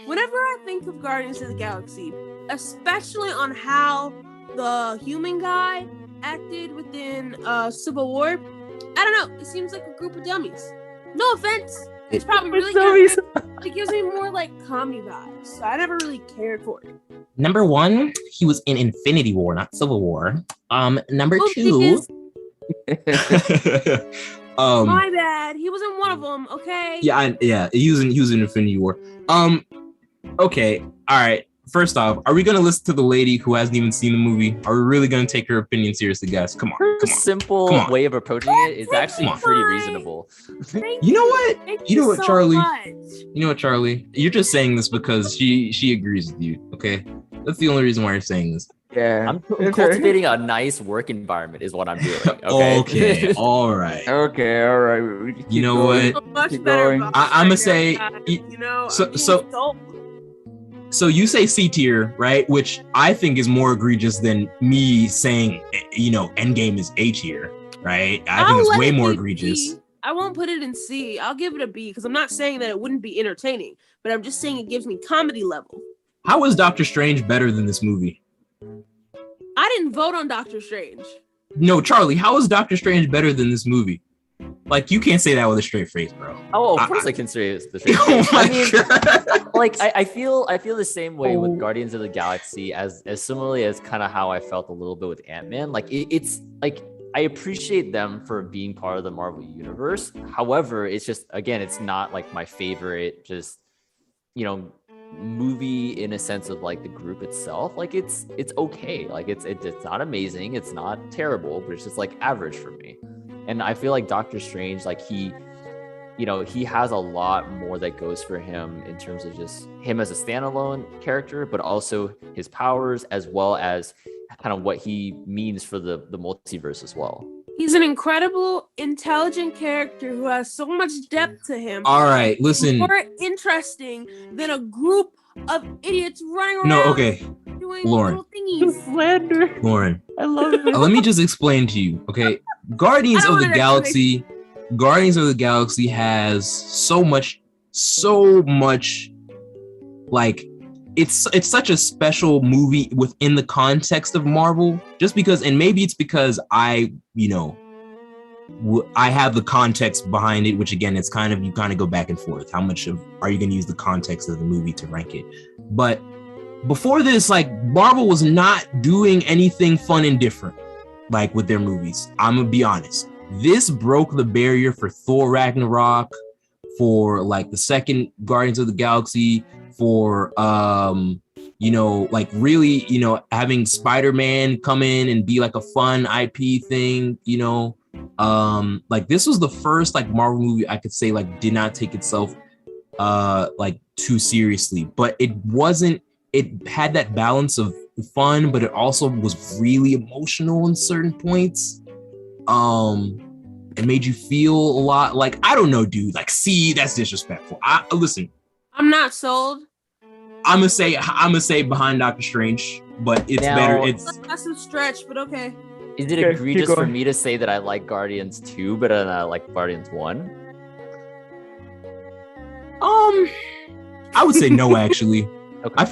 whenever I think of Guardians of the Galaxy, especially on how the human guy acted within Civil War, I don't know. It seems like a group of dummies. No offense. It's probably really good. It gives me more like comedy vibes. So I never really cared for it. Number 1, he was in Infinity War, not Civil War. Number Oh, 2. My bad. He was in one of them. Okay. Yeah, he was in Infinity War. Okay, all right. First off, are we gonna listen to the lady who hasn't even seen the movie? Are we really gonna take her opinion seriously, guys? Come on. Simple Come on. way of approaching it is actually pretty reasonable. You know what? Thank You know what, so Charlie? much. You know what, Charlie? You're just saying this because she agrees with you. Okay, that's the only reason why you're saying this. Yeah. I'm cultivating a nice work environment is what I'm doing. Okay, all right. Okay, all right. We just You keep know going. what? So much Keep better going. vibes I'ma right say, now, guys, you know. so- I'm being so- adult. So you say C tier, right? Which I think is more egregious than me saying, Endgame is A tier, right? I think I'll it's let way it more be egregious. B. I won't put it in C. I'll give it a B because I'm not saying that it wouldn't be entertaining, but I'm just saying it gives me comedy level. How is Doctor Strange better than this movie? I didn't vote on Doctor Strange. No, Charlie, how is Doctor Strange better than this movie? Like, you can't say that with a straight face, bro. Oh, of course I can say it's the same. Oh my I mean, God. like I feel the same way Oh. with Guardians of the Galaxy as similarly as kind of how I felt a little bit with Ant-Man. Like it's like I appreciate them for being part of the Marvel universe. However, it's just, again, it's not like my favorite just movie in a sense of like the group itself. Like it's okay. Like it's not amazing, it's not terrible, but it's just like average for me. And I feel like Doctor Strange, like he has a lot more that goes for him in terms of just him as a standalone character, but also his powers as well as kind of what he means for the multiverse as well. He's an incredible, intelligent character who has so much depth to him. All right, listen. More interesting than a group of idiots running around. No, okay, doing Lauren. little thingies. Slander. Lauren. I love it. Let me just explain to you, okay? Guardians I don't of the want an Galaxy has so much, like, it's such a special movie within the context of Marvel, just because, and maybe it's because I have the context behind it, which again, it's kind of, you kind of go back and forth. How much are you going to use the context of the movie to rank it? But before this, like, Marvel was not doing anything fun and different, like, with their movies. I'm going to be honest. This broke the barrier for Thor Ragnarok, for like the second Guardians of the Galaxy, for like really, having Spider-Man come in and be like a fun IP thing, like this was the first like Marvel movie I could say like did not take itself like too seriously, but it had that balance of fun, but it also was really emotional in certain points. It made you feel a lot, like, I don't know, dude, like, see, that's disrespectful. Listen, I'm not sold. I'm gonna say behind Doctor Strange, but it's better. That's a stretch, but okay. Is it egregious for me to say that I like Guardians 2 better than I like Guardians 1? I would say no, actually. Okay. I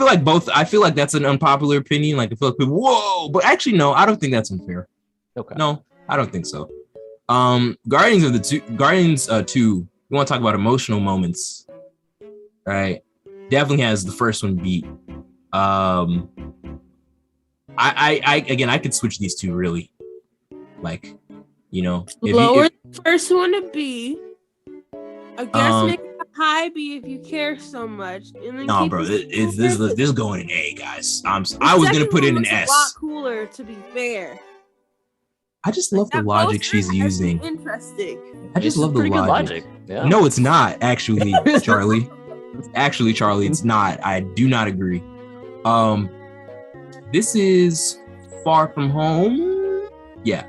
feel like that's an unpopular opinion. Like, I feel like people, whoa, but actually, no, I don't think that's unfair. Okay. No, I don't think so. Guardians 2, you want to talk about emotional moments, right? Definitely has the first one beat. I could switch these two really. Like, Lower the first one to B. I guess make it a high B if you care so much. And then no, bro, this is going in A, guys. I was gonna put it in S. A lot cooler, to be fair. I just love the logic she's using. Interesting. I just love the logic. Yeah. No, it's not actually, Charlie. Actually, Charlie, it's not. I do not agree. This is Far From Home. Yeah.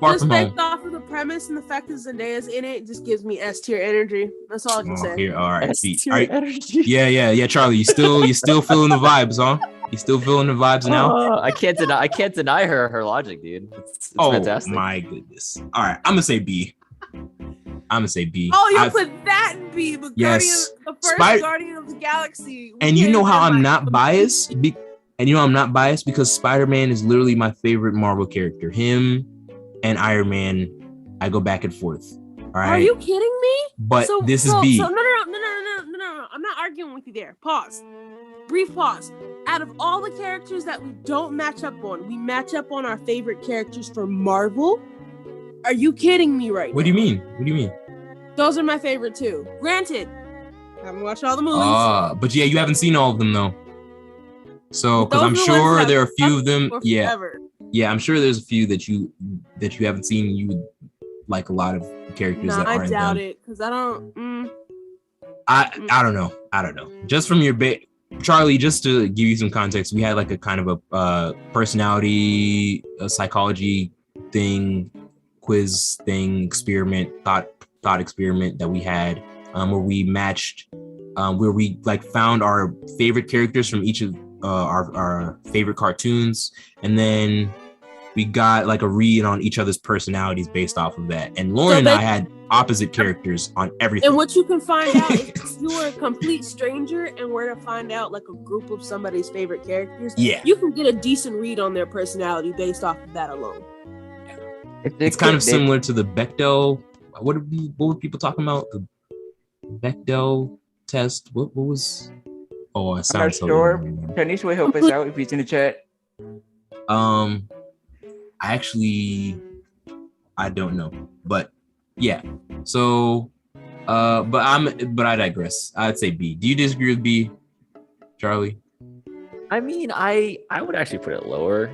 Far From Home. Just based off of the premise and the fact that Zendaya's in it, just gives me S tier energy. That's all I can say. Here, all right. Energy. Yeah, Charlie. You still feeling the vibes, huh? You still feeling the vibes now? I can't deny her logic, dude. It's fantastic. My goodness. All right, I'm gonna say B. Oh, you put that in B, but yes. The first Guardian of the Galaxy. And you know how I'm not biased? Because Spider-Man is literally my favorite Marvel character. Him and Iron Man, I go back and forth. All right. Are you kidding me? But this is B. No. I'm not arguing with you there. Pause. Brief pause. Out of all the characters that we don't match up on, we match up on our favorite characters for Marvel. Are you kidding me right now? What do you mean? Those are my favorite too. Granted, I haven't watched all the movies. But yeah, you haven't seen all of them though. So, because I'm sure there are a few of them. Yeah. Yeah, I'm sure there's a few that you haven't seen. You would like a lot of characters that aren't. I doubt it, because I don't. I don't know. Just from your bit, Charlie. Just to give you some context, we had like a kind of a personality, a psychology thing, quiz thing, experiment, thought experiment that we had, where we matched, where we like found our favorite characters from each of our favorite cartoons, and then we got like a read on each other's personalities based off of that. And Lauren and I had opposite characters on everything. And what you can find out is you were a complete stranger and were to find out like a group of somebody's favorite characters. Yeah, you can get a decent read on their personality based off of that alone. It's kind of similar to the Bechdel. What were people talking about? The Bechdel test. What was? Oh, I sound so. Sure. Tanisha will help us out if he's in the chat. I don't know, but yeah. So, but I digress. I'd say B. Do you disagree with B, Charlie? I mean, I would actually put it lower.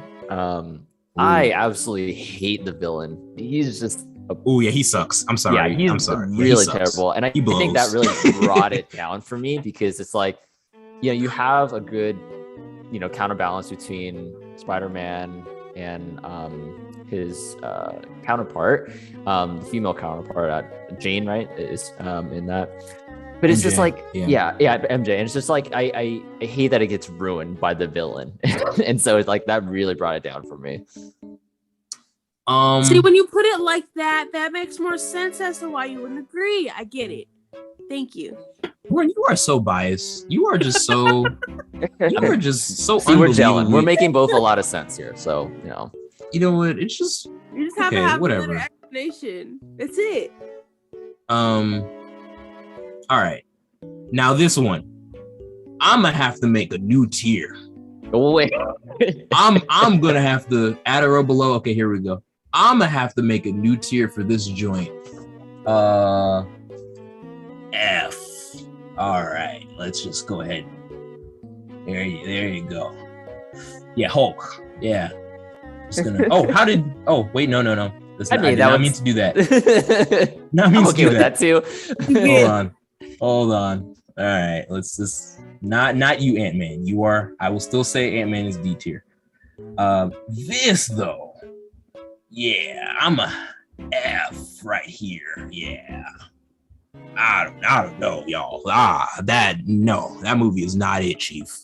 I absolutely hate the villain. He's just Oh yeah, he sucks. I'm sorry. Yeah, he's I'm sorry. Yeah, really he sucks. terrible. And I He think that blows. really brought it down for me because it's like, you have a good, counterbalance between Spider-Man and his counterpart, the female counterpart, Jane, right, is in that. But it's MJ, just like, yeah. MJ. And it's just like, I hate that it gets ruined by the villain. And so it's like, that really brought it down for me. See, when you put it like that, that makes more sense as to why you wouldn't agree. I get it. Thank you. Warren, you are so biased. You are just so. You are just so. See, we're gelling. unbelievably- We're making both a lot of sense here. So, You know what? It's just. You just have Okay, to have whatever. another explanation. That's it. All right. Now this one, I'm gonna have to make a new tier. Oh, wait. I'm gonna have to add a row below. Okay, here we go. I'm gonna have to make a new tier for this joint. F. All right, let's just go ahead. There you go. Yeah, Hulk. Yeah. Just gonna. Oh, wait, no. That's not, I did not mean to do that. Not mean I'm to okay do with that too. Hold on. All right, let's just not you, Ant-Man. You are. I will still say Ant-Man is D tier. This though. Yeah, I'm a F right here. Yeah. I don't know, y'all. That movie is not it, Chief.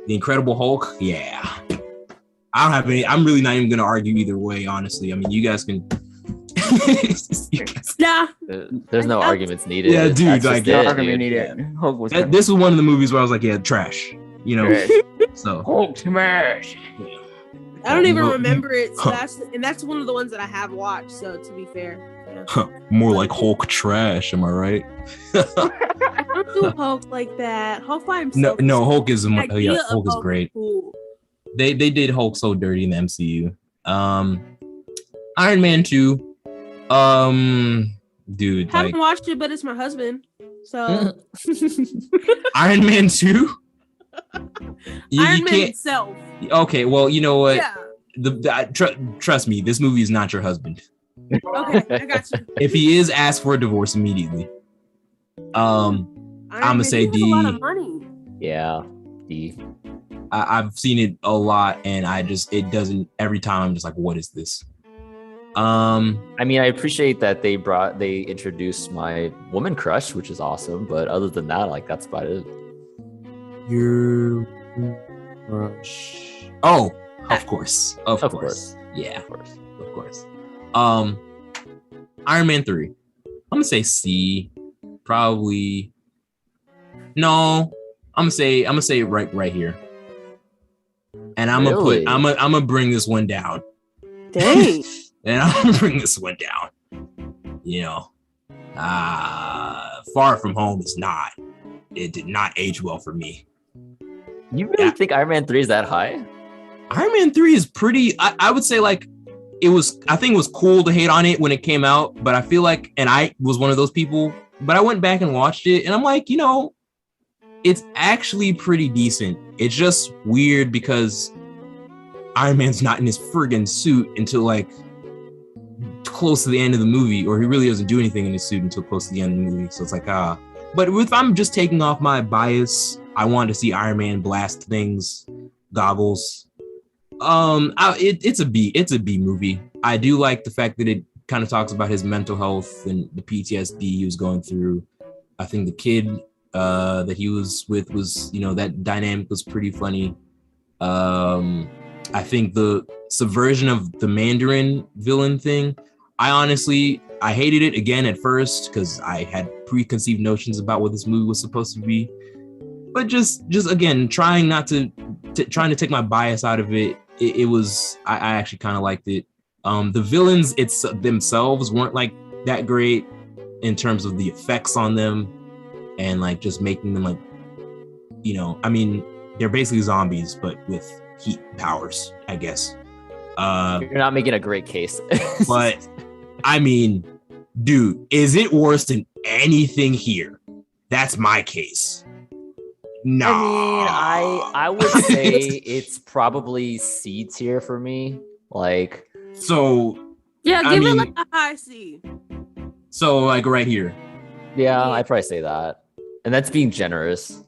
The Incredible Hulk, yeah. I don't have any. I'm really not even gonna argue either way, honestly. I mean, you guys can. Nah. There's no arguments needed. Yeah, dude, That's like, just it, argument dude. needed. Hulk was This was one of the movies where I was like, yeah, trash. trash. So Hulk smash. I don't even Well, remember it. So that's one of the ones that I have watched. So to be fair, more like Hulk trash. Am I right? I don't do Hulk like that. Hulk by himself. No, Hulk is The idea of Hulk is great. Cool. They did Hulk so dirty in the MCU. Iron Man 2. Dude, Haven't like watched it, but it's my husband. So Iron Man 2. Iron Man himself. Okay, well, you know what? Yeah. Trust me, this movie is not your husband. Okay, I got you. If he is, ask for a divorce immediately. I'ma say he has a lot D. of money. Yeah. D. I've seen it a lot, and it doesn't. Every time I'm just like, what is this? I mean, I appreciate that they introduced my woman crush, which is awesome. But other than that, like, that's about it. Your crush. Oh, of course. Of course. Yeah, Of course. of course. Iron Man 3. I'm gonna say C. Probably. No, I'm gonna say right here. And I'm Really? gonna bring this one down. Dang. And I'm gonna bring this one down. Far From Home it did not age well for me. You really think Iron Man 3 is that high? Iron Man 3 is pretty, I would say, like, I think it was cool to hate on it when it came out, but I feel like, and I was one of those people, but I went back and watched it and I'm like, it's actually pretty decent. It's just weird because Iron Man's not in his friggin' suit until like close to the end of the movie, or he really doesn't do anything in his suit until close to the end of the movie. So it's like, but if I'm just taking off my bias, I want to see Iron Man blast things, goggles. It's a B movie. I do like the fact that it kind of talks about his mental health and the PTSD he was going through. I think the kid that he was with was, that dynamic was pretty funny. I think the subversion of the Mandarin villain thing, I hated it again at first because I had preconceived notions about what this movie was supposed to be. But just again, trying to take my bias out of it, I actually kind of liked it. The villains themselves weren't like that great in terms of the effects on them and like just making them like, I mean, they're basically zombies, but with heat powers, I guess. You're not making a great case. But I mean, dude, is it worse than anything here? That's my case. No. I mean, I would say it's probably C tier for me. Like, so Yeah, I give it mean- like a high C. So like right here, Yeah, I'd probably say that. And that's being generous.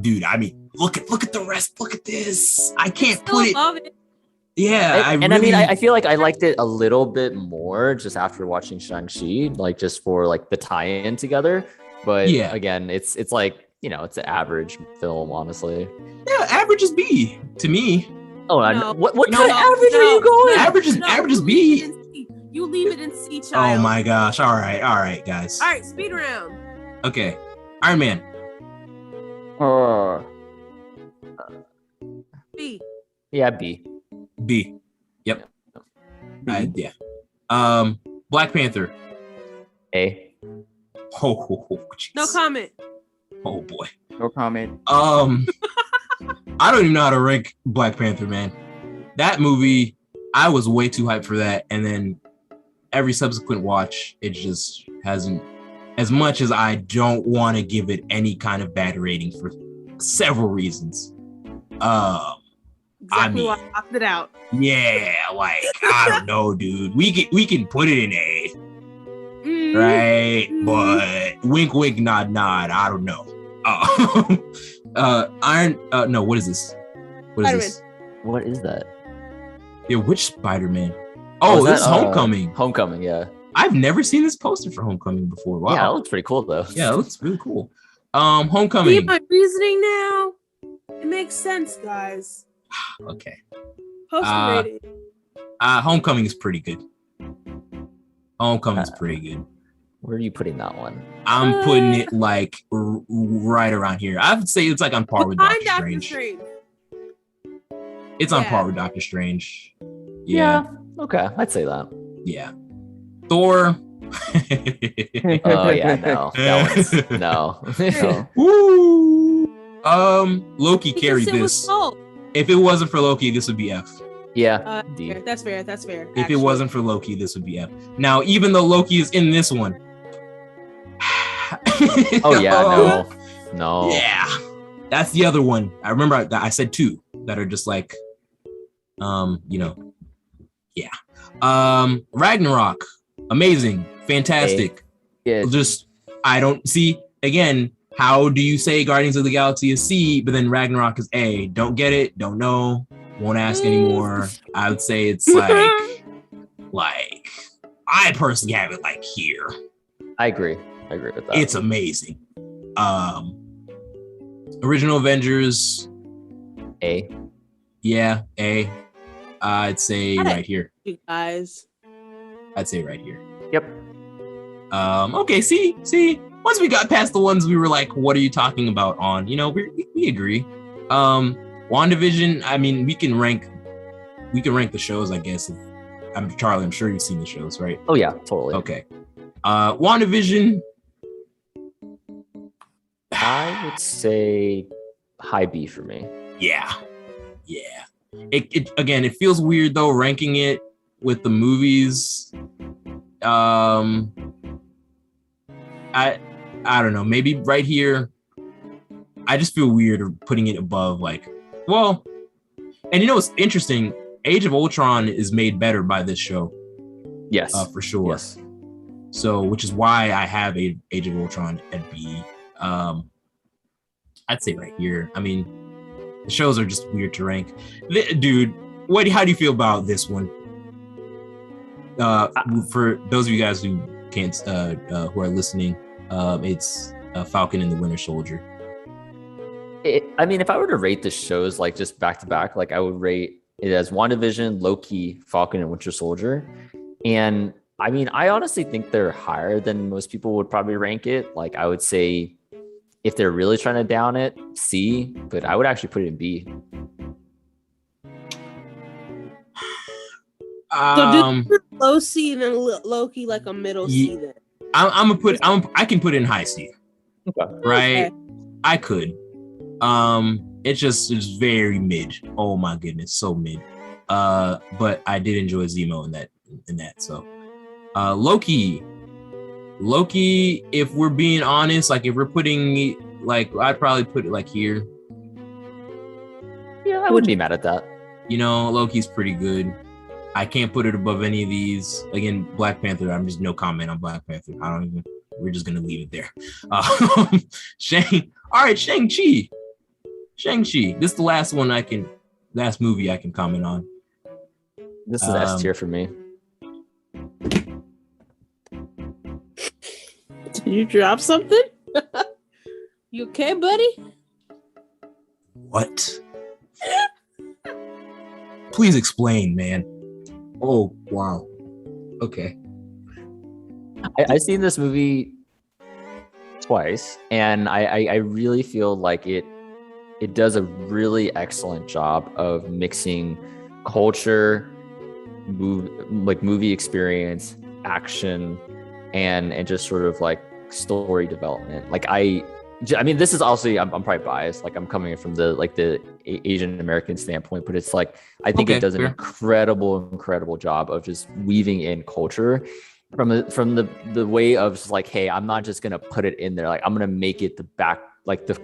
dude. I mean, look at the rest. Look at this. I can't Still put it. love it. Yeah, And I mean, I feel like I liked it a little bit more just after watching Shang-Chi, like just for like the tie-in together. But Yeah. again, it's like, you know, it's an average film, honestly. yeah, average is B to me. Oh, No. what No, kind of average are you going? Average is you B. leave it in C. You leave it in C, child. Oh my gosh. All right, guys. All right, speed round. Okay. Iron Man. Oh, B. Yeah, B. B. Yep. B. Yeah. Black Panther. A. Oh, jeez. No comment. Oh boy. no comment. I don't even know how to rank Black Panther, man. That movie, I was way too hyped for that, and then every subsequent watch, it just hasn't. As much as I don't want to give it any kind of bad rating for several reasons. Exactly mean- why I opted out. Yeah, like I don't know, dude. We can put it in A, Mm. right? But wink, wink, nod, nod. I don't know. No, what is this? What is this? What is that? Yeah, which Spider-Man? Oh, is this is that, Homecoming. Homecoming, yeah. I've never seen this poster for Homecoming before. Wow. Yeah, that looks pretty cool though. Yeah, it looks really cool. See Homecoming. my reasoning now? It makes sense, guys. Okay. Poster rating. Homecoming is pretty good. Homecoming's pretty good. Where are you putting that one? I'm putting it like right around here. I would say it's like on par with Behind Doctor Strange. Strange. It's on Yeah. par with Doctor Strange. Yeah. Okay, I'd say that. Yeah. Thor. Oh yeah, no. That one's no. No. Woo! Loki Because carried it was this. Hulk. If it wasn't for Loki, this would be F. Yeah. D. That's fair. That's fair. If actually. it wasn't for Loki, this would be F. Now, even though Loki is in this one. Oh yeah, no. No. Yeah. That's the other one. I remember I said two that are just like, yeah. Ragnarok. Amazing. Fantastic. Yeah. Just, I don't see, again, how do you say Guardians of the Galaxy is C, but then Ragnarok is A? Don't get it. Don't know. Won't ask anymore. I would say it's like, I personally have it like here. I agree with that. It's amazing. Original Avengers, A. yeah, A. I'd say right here. You guys. I'd say right here. Yep. Okay, see, once we got past the ones we were like, what are you talking about on, we agree. WandaVision, I mean, we can rank the shows, I guess. Charlie, I'm sure you've seen the shows, right? Oh yeah, totally. Okay. WandaVision, I would say high B for me. yeah. It again, it feels weird though, ranking it with the movies. I don't know, maybe right here. I just feel weird putting it above and what's interesting, Age of Ultron is made better by this show. Yes. For sure. Yes. So, which is why I have Age of Ultron at B. I'd say right here. I mean, the shows are just weird to rank. Dude, how do you feel about this one? For those of you guys who can't, who are listening, it's Falcon and the Winter Soldier. I mean, if I were to rate the shows like just back to back, like I would rate it as WandaVision, Loki, Falcon, and Winter Soldier. And I mean, I honestly think they're higher than most people would probably rank it. Like I would say, if they're really trying to down it, C, but I would actually put it in B. So do low C and then Loki like a middle C then. I can put it in high C. Okay. Right? Okay. I could. It's very mid. Oh my goodness, so mid. But I did enjoy Zemo in that. So Loki, if we're being honest, like if we're putting I'd probably put it like here. Yeah, I wouldn't be mad at that. Loki's pretty good. I can't put it above any of these. Again, Black Panther. I'm just no comment on Black Panther. I don't even. We're just gonna leave it there. All right, Shang-Chi. Shang-Chi. This is the last movie I can comment on. This is S tier for me. Did you drop something? You okay, buddy? What? Please explain, man. Oh, wow. Okay. I've seen this movie twice, and I really feel like it does a really excellent job of mixing culture, movie experience, action, and just sort of like story development. Like I mean, this is also I'm probably biased. Like I'm coming from the Asian American standpoint, but it's like I think it does an incredible job of just weaving in culture from the way of just like, hey, I'm not just gonna put it in there. Like I'm gonna make it the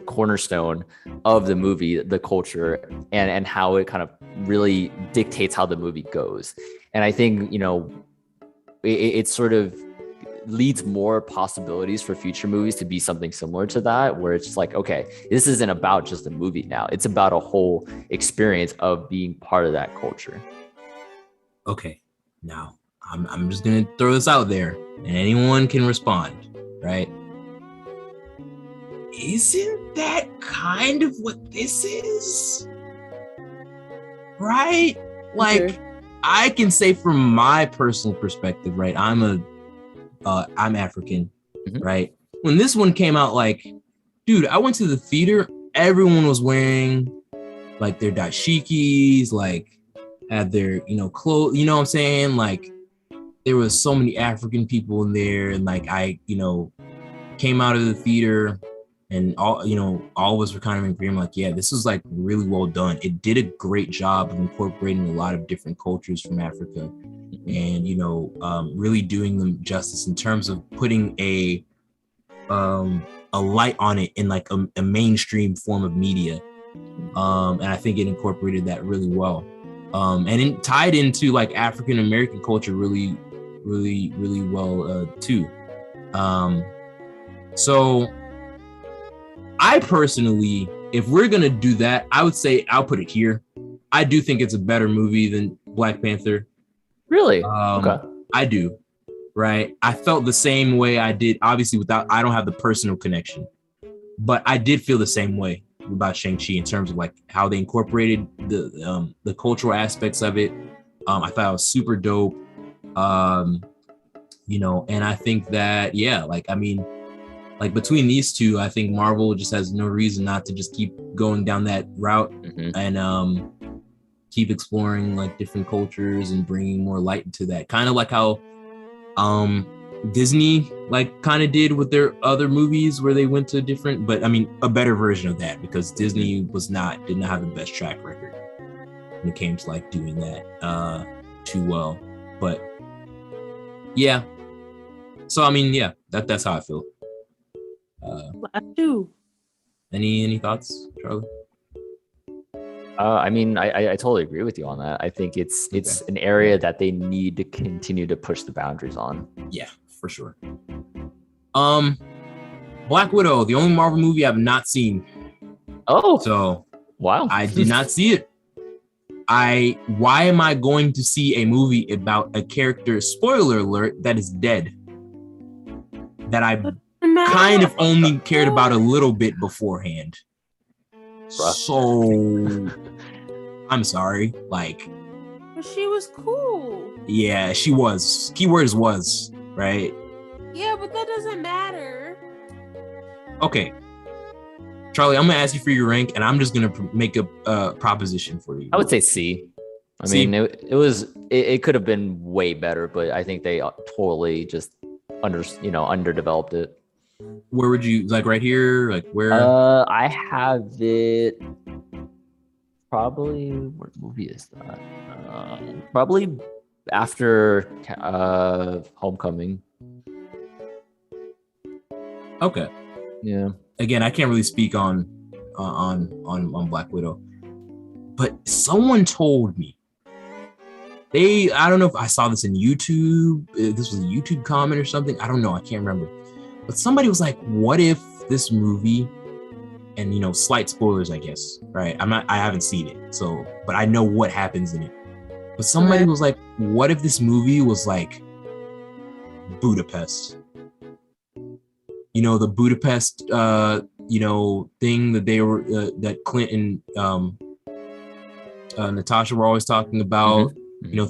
cornerstone of the movie, the culture, and how it kind of really dictates how the movie goes. And I think it sort of leads more possibilities for future movies to be something similar to that, where it's like, okay, this isn't about just a movie now. It's about a whole experience of being part of that culture. Okay, now I'm just gonna throw this out there, and anyone can respond, right? Isn't that kind of what this is? Right? Like, I can say from my personal perspective, right? I'm African, right? When this one came out, like, dude, I went to the theater, everyone was wearing like their dashikis, like had their, clothes, you know what I'm saying? Like there was so many African people in there, and like I, came out of the theater and all of us were kind of in agreement, like, yeah, this was like really well done. It did a great job of incorporating a lot of different cultures from Africa, and really doing them justice in terms of putting a light on it in like a mainstream form of media, and I think it incorporated that really well, and it tied into like African American culture really well too. So I personally, if we're gonna do that, I would say I'll put it here. I do think it's a better movie than Black Panther. Really? Okay. I do. Right. I felt the same way I did, obviously I don't have the personal connection, but I did feel the same way about Shang-Chi in terms of like how they incorporated the cultural aspects of it. I thought it was super dope. And I think that, yeah, like, I mean, like between these two, I think Marvel just has no reason not to just keep going down that route and keep exploring like different cultures and bringing more light into that. Kind of like how Disney like kind of did with their other movies where they went to different, but I mean a better version of that, because Disney did not have the best track record when it came to like doing that too well. But yeah, so I mean, yeah, that's how I feel. I do. Any thoughts, Charlie? I mean, I totally agree with you on that. I think it's an area that they need to continue to push the boundaries on. Yeah, for sure. Black Widow, the only Marvel movie I've not seen. Oh, so wow! I did not see it. Why am I going to see a movie about a character, spoiler alert, that is dead? That I kind of only cared about a little bit beforehand. So I'm sorry, like, but she was cool. Yeah, she was. Keywords was, right? Yeah, but that doesn't matter. Okay, Charlie, I'm gonna ask you for your rank, and I'm just gonna make a proposition for you. I would say C. I mean, it could have been way better, but I think they totally just underdeveloped it. Where would you like, right here? Like where? I have it probably. What movie is that? Probably after Homecoming. Okay. Yeah. Again, I can't really speak on Black Widow, but someone told me I don't know if I saw this in YouTube. This was a YouTube comment or something. I don't know. I can't remember. But somebody was like, what if this movie, and slight spoilers, I guess, right? I haven't seen it. So, but I know what happens in it. But somebody was like, what if this movie was like Budapest? The Budapest, thing that they were, that Clint and Natasha were always talking about,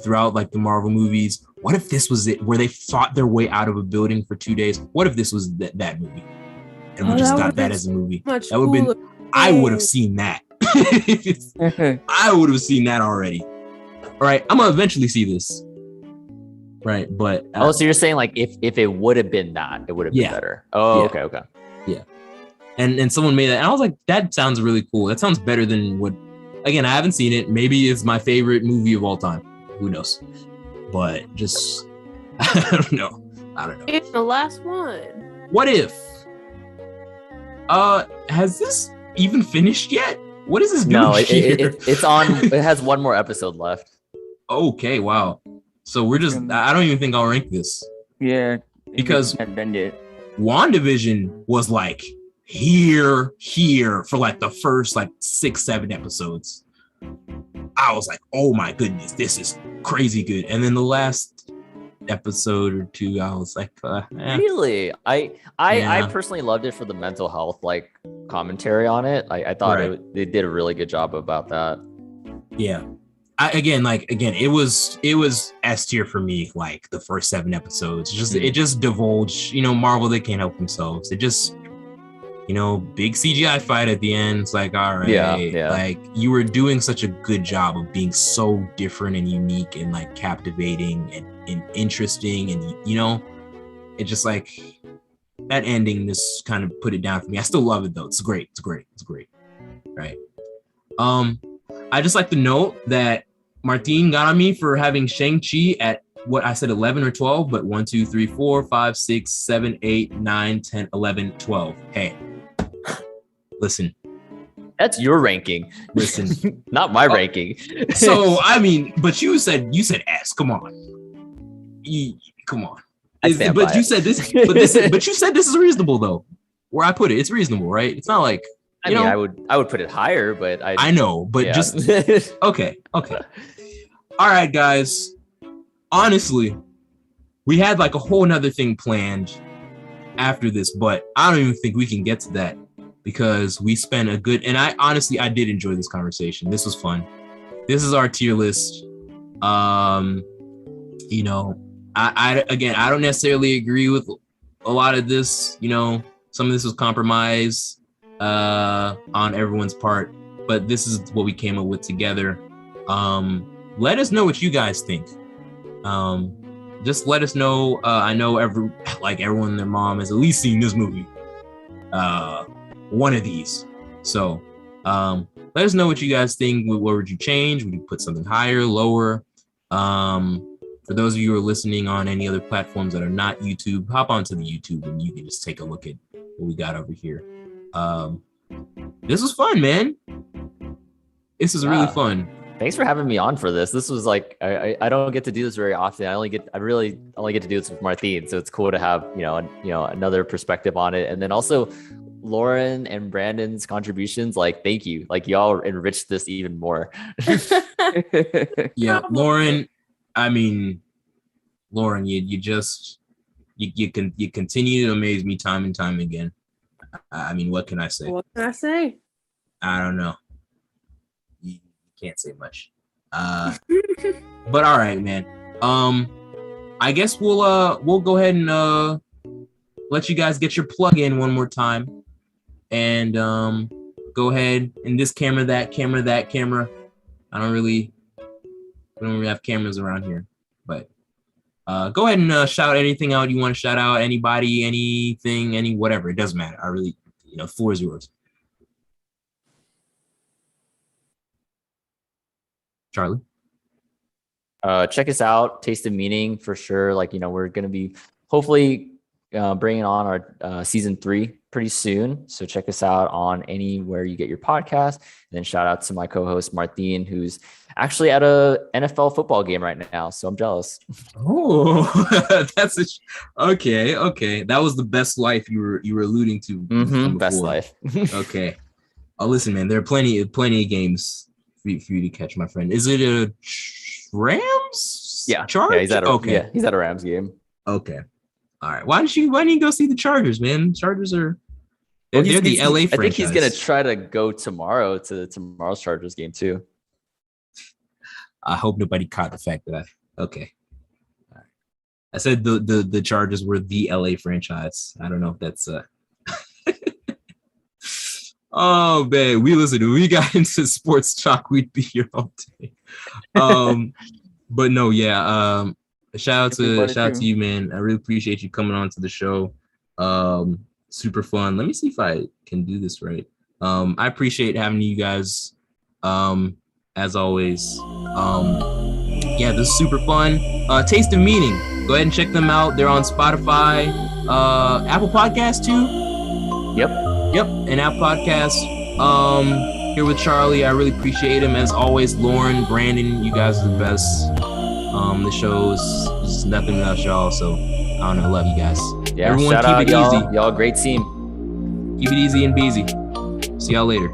throughout like the Marvel movies. What if this was it, where they fought their way out of a building for 2 days? What if this was that movie? And we just got that as a movie. That would have been, I would have seen that. I would have seen that already. All right, I'm gonna eventually see this. Right, but so you're saying like if it would have been that, it would have been better. Oh, yeah. Okay. Yeah. And someone made that, and I was like, that sounds really cool. That sounds better than what. Again, I haven't seen it. Maybe it's my favorite movie of all time. Who knows? But just I don't know. It's the last one. What if? Has this even finished yet? What is this doing? No, it's on. It has one more episode left. Okay, wow. So we're just, I don't even think I'll rank this. Yeah. Because WandaVision was like here for like the first like 6-7 episodes. I was like, oh my goodness, this is crazy good. And then the last episode or two, I was like, Really? I personally loved it for the mental health like commentary on it. I thought they did a really good job about that. Yeah. It was S tier for me, like the first 7 episodes. It just divulged, Marvel, they can't help themselves. It just, big CGI fight at the end. It's like, all right, yeah. Like you were doing such a good job of being so different and unique and like captivating and interesting, and it just like that ending just kind of put it down for me. I still love it though. It's great. Right. I just like to note that Martin got on me for having Shang-Chi at what I said 11 or 12, but 1, 2, 3, 4, 5, 6, 7, 8, 9, 10, 11, 12. Hey, listen. That's your ranking. Listen. Not my ranking. So, I mean, but you said S. Come on. Come on. But you said this, but you said this is reasonable though. Where I put it, it's reasonable, right? It's not like, I would put it higher, but I know, but just okay. All right, guys. Honestly, we had like a whole nother thing planned after this, but I don't even think we can get to that because we spent a good, and I did enjoy this conversation. This was fun. This is our tier list. I don't necessarily agree with a lot of this. Some of this was compromise on everyone's part, but this is what we came up with together. Let us know what you guys think. Just let us know. I know everyone and their mom has at least seen this movie, one of these. So let us know what you guys think. What would you change? Would you put something higher, lower? For those of you who are listening on any other platforms that are not YouTube, hop onto the YouTube and you can just take a look at what we got over here. This was fun, man. This was really fun. Thanks for having me on for this. This was like I don't get to do this very often. I really only get to do this with Martine, so it's cool to have another perspective on it. And then also Lauren and Brandon's contributions. Like, thank you. Like, y'all enriched this even more. Yeah, Lauren. I mean, Lauren, you continue to amaze me time and time again. I mean, what can I say? What can I say? I don't know. You can't say much. But all right, man. I guess we'll go ahead and let you guys get your plug in one more time, and go ahead and this camera, that camera, that camera. We don't really have cameras around here, but go ahead and shout anything out you want to shout out. Anybody, anything, whatever. It doesn't matter. I really, the floor is yours. Charlie? Check us out. Taste of Meaning for sure. Like, we're going to be hopefully bringing on our season 3 pretty soon. So check us out on anywhere you get your podcast. And then shout out to my co-host Martine, who's actually at a NFL football game right now, so I'm jealous. Oh, that's okay. That was the best life you were alluding to. Best before. life. Okay. Oh, listen, man. There are plenty of games for you to catch, my friend. Is it a Rams? Yeah. Charge? Yeah, Okay. he's at a Rams game. Okay. All right. Why didn't you go see the Chargers, man? Chargers are they're the LA franchise. I think he's gonna try to go tomorrow to tomorrow's Chargers game too. I hope nobody caught the fact that okay. All right. I said the Chargers were the LA franchise. I don't know if that's Oh man, we got into sports talk, we'd be here all day. But no, yeah. Shout out to you, man. I really appreciate you coming on to the show. Super fun. Let me see if I can do this right. I appreciate having you guys. As always. Yeah, this is super fun. Taste of Meaning. Go ahead and check them out. They're on Spotify, Apple Podcasts too. Yep, and Apple Podcasts. Here with Charlie. I really appreciate him as always. Lauren, Brandon, you guys are the best. The show is nothing without y'all. So I don't know. Love you guys. Yeah, everyone, shout keep out it y'all. easy. Y'all great team. Keep it easy and busy. See y'all later.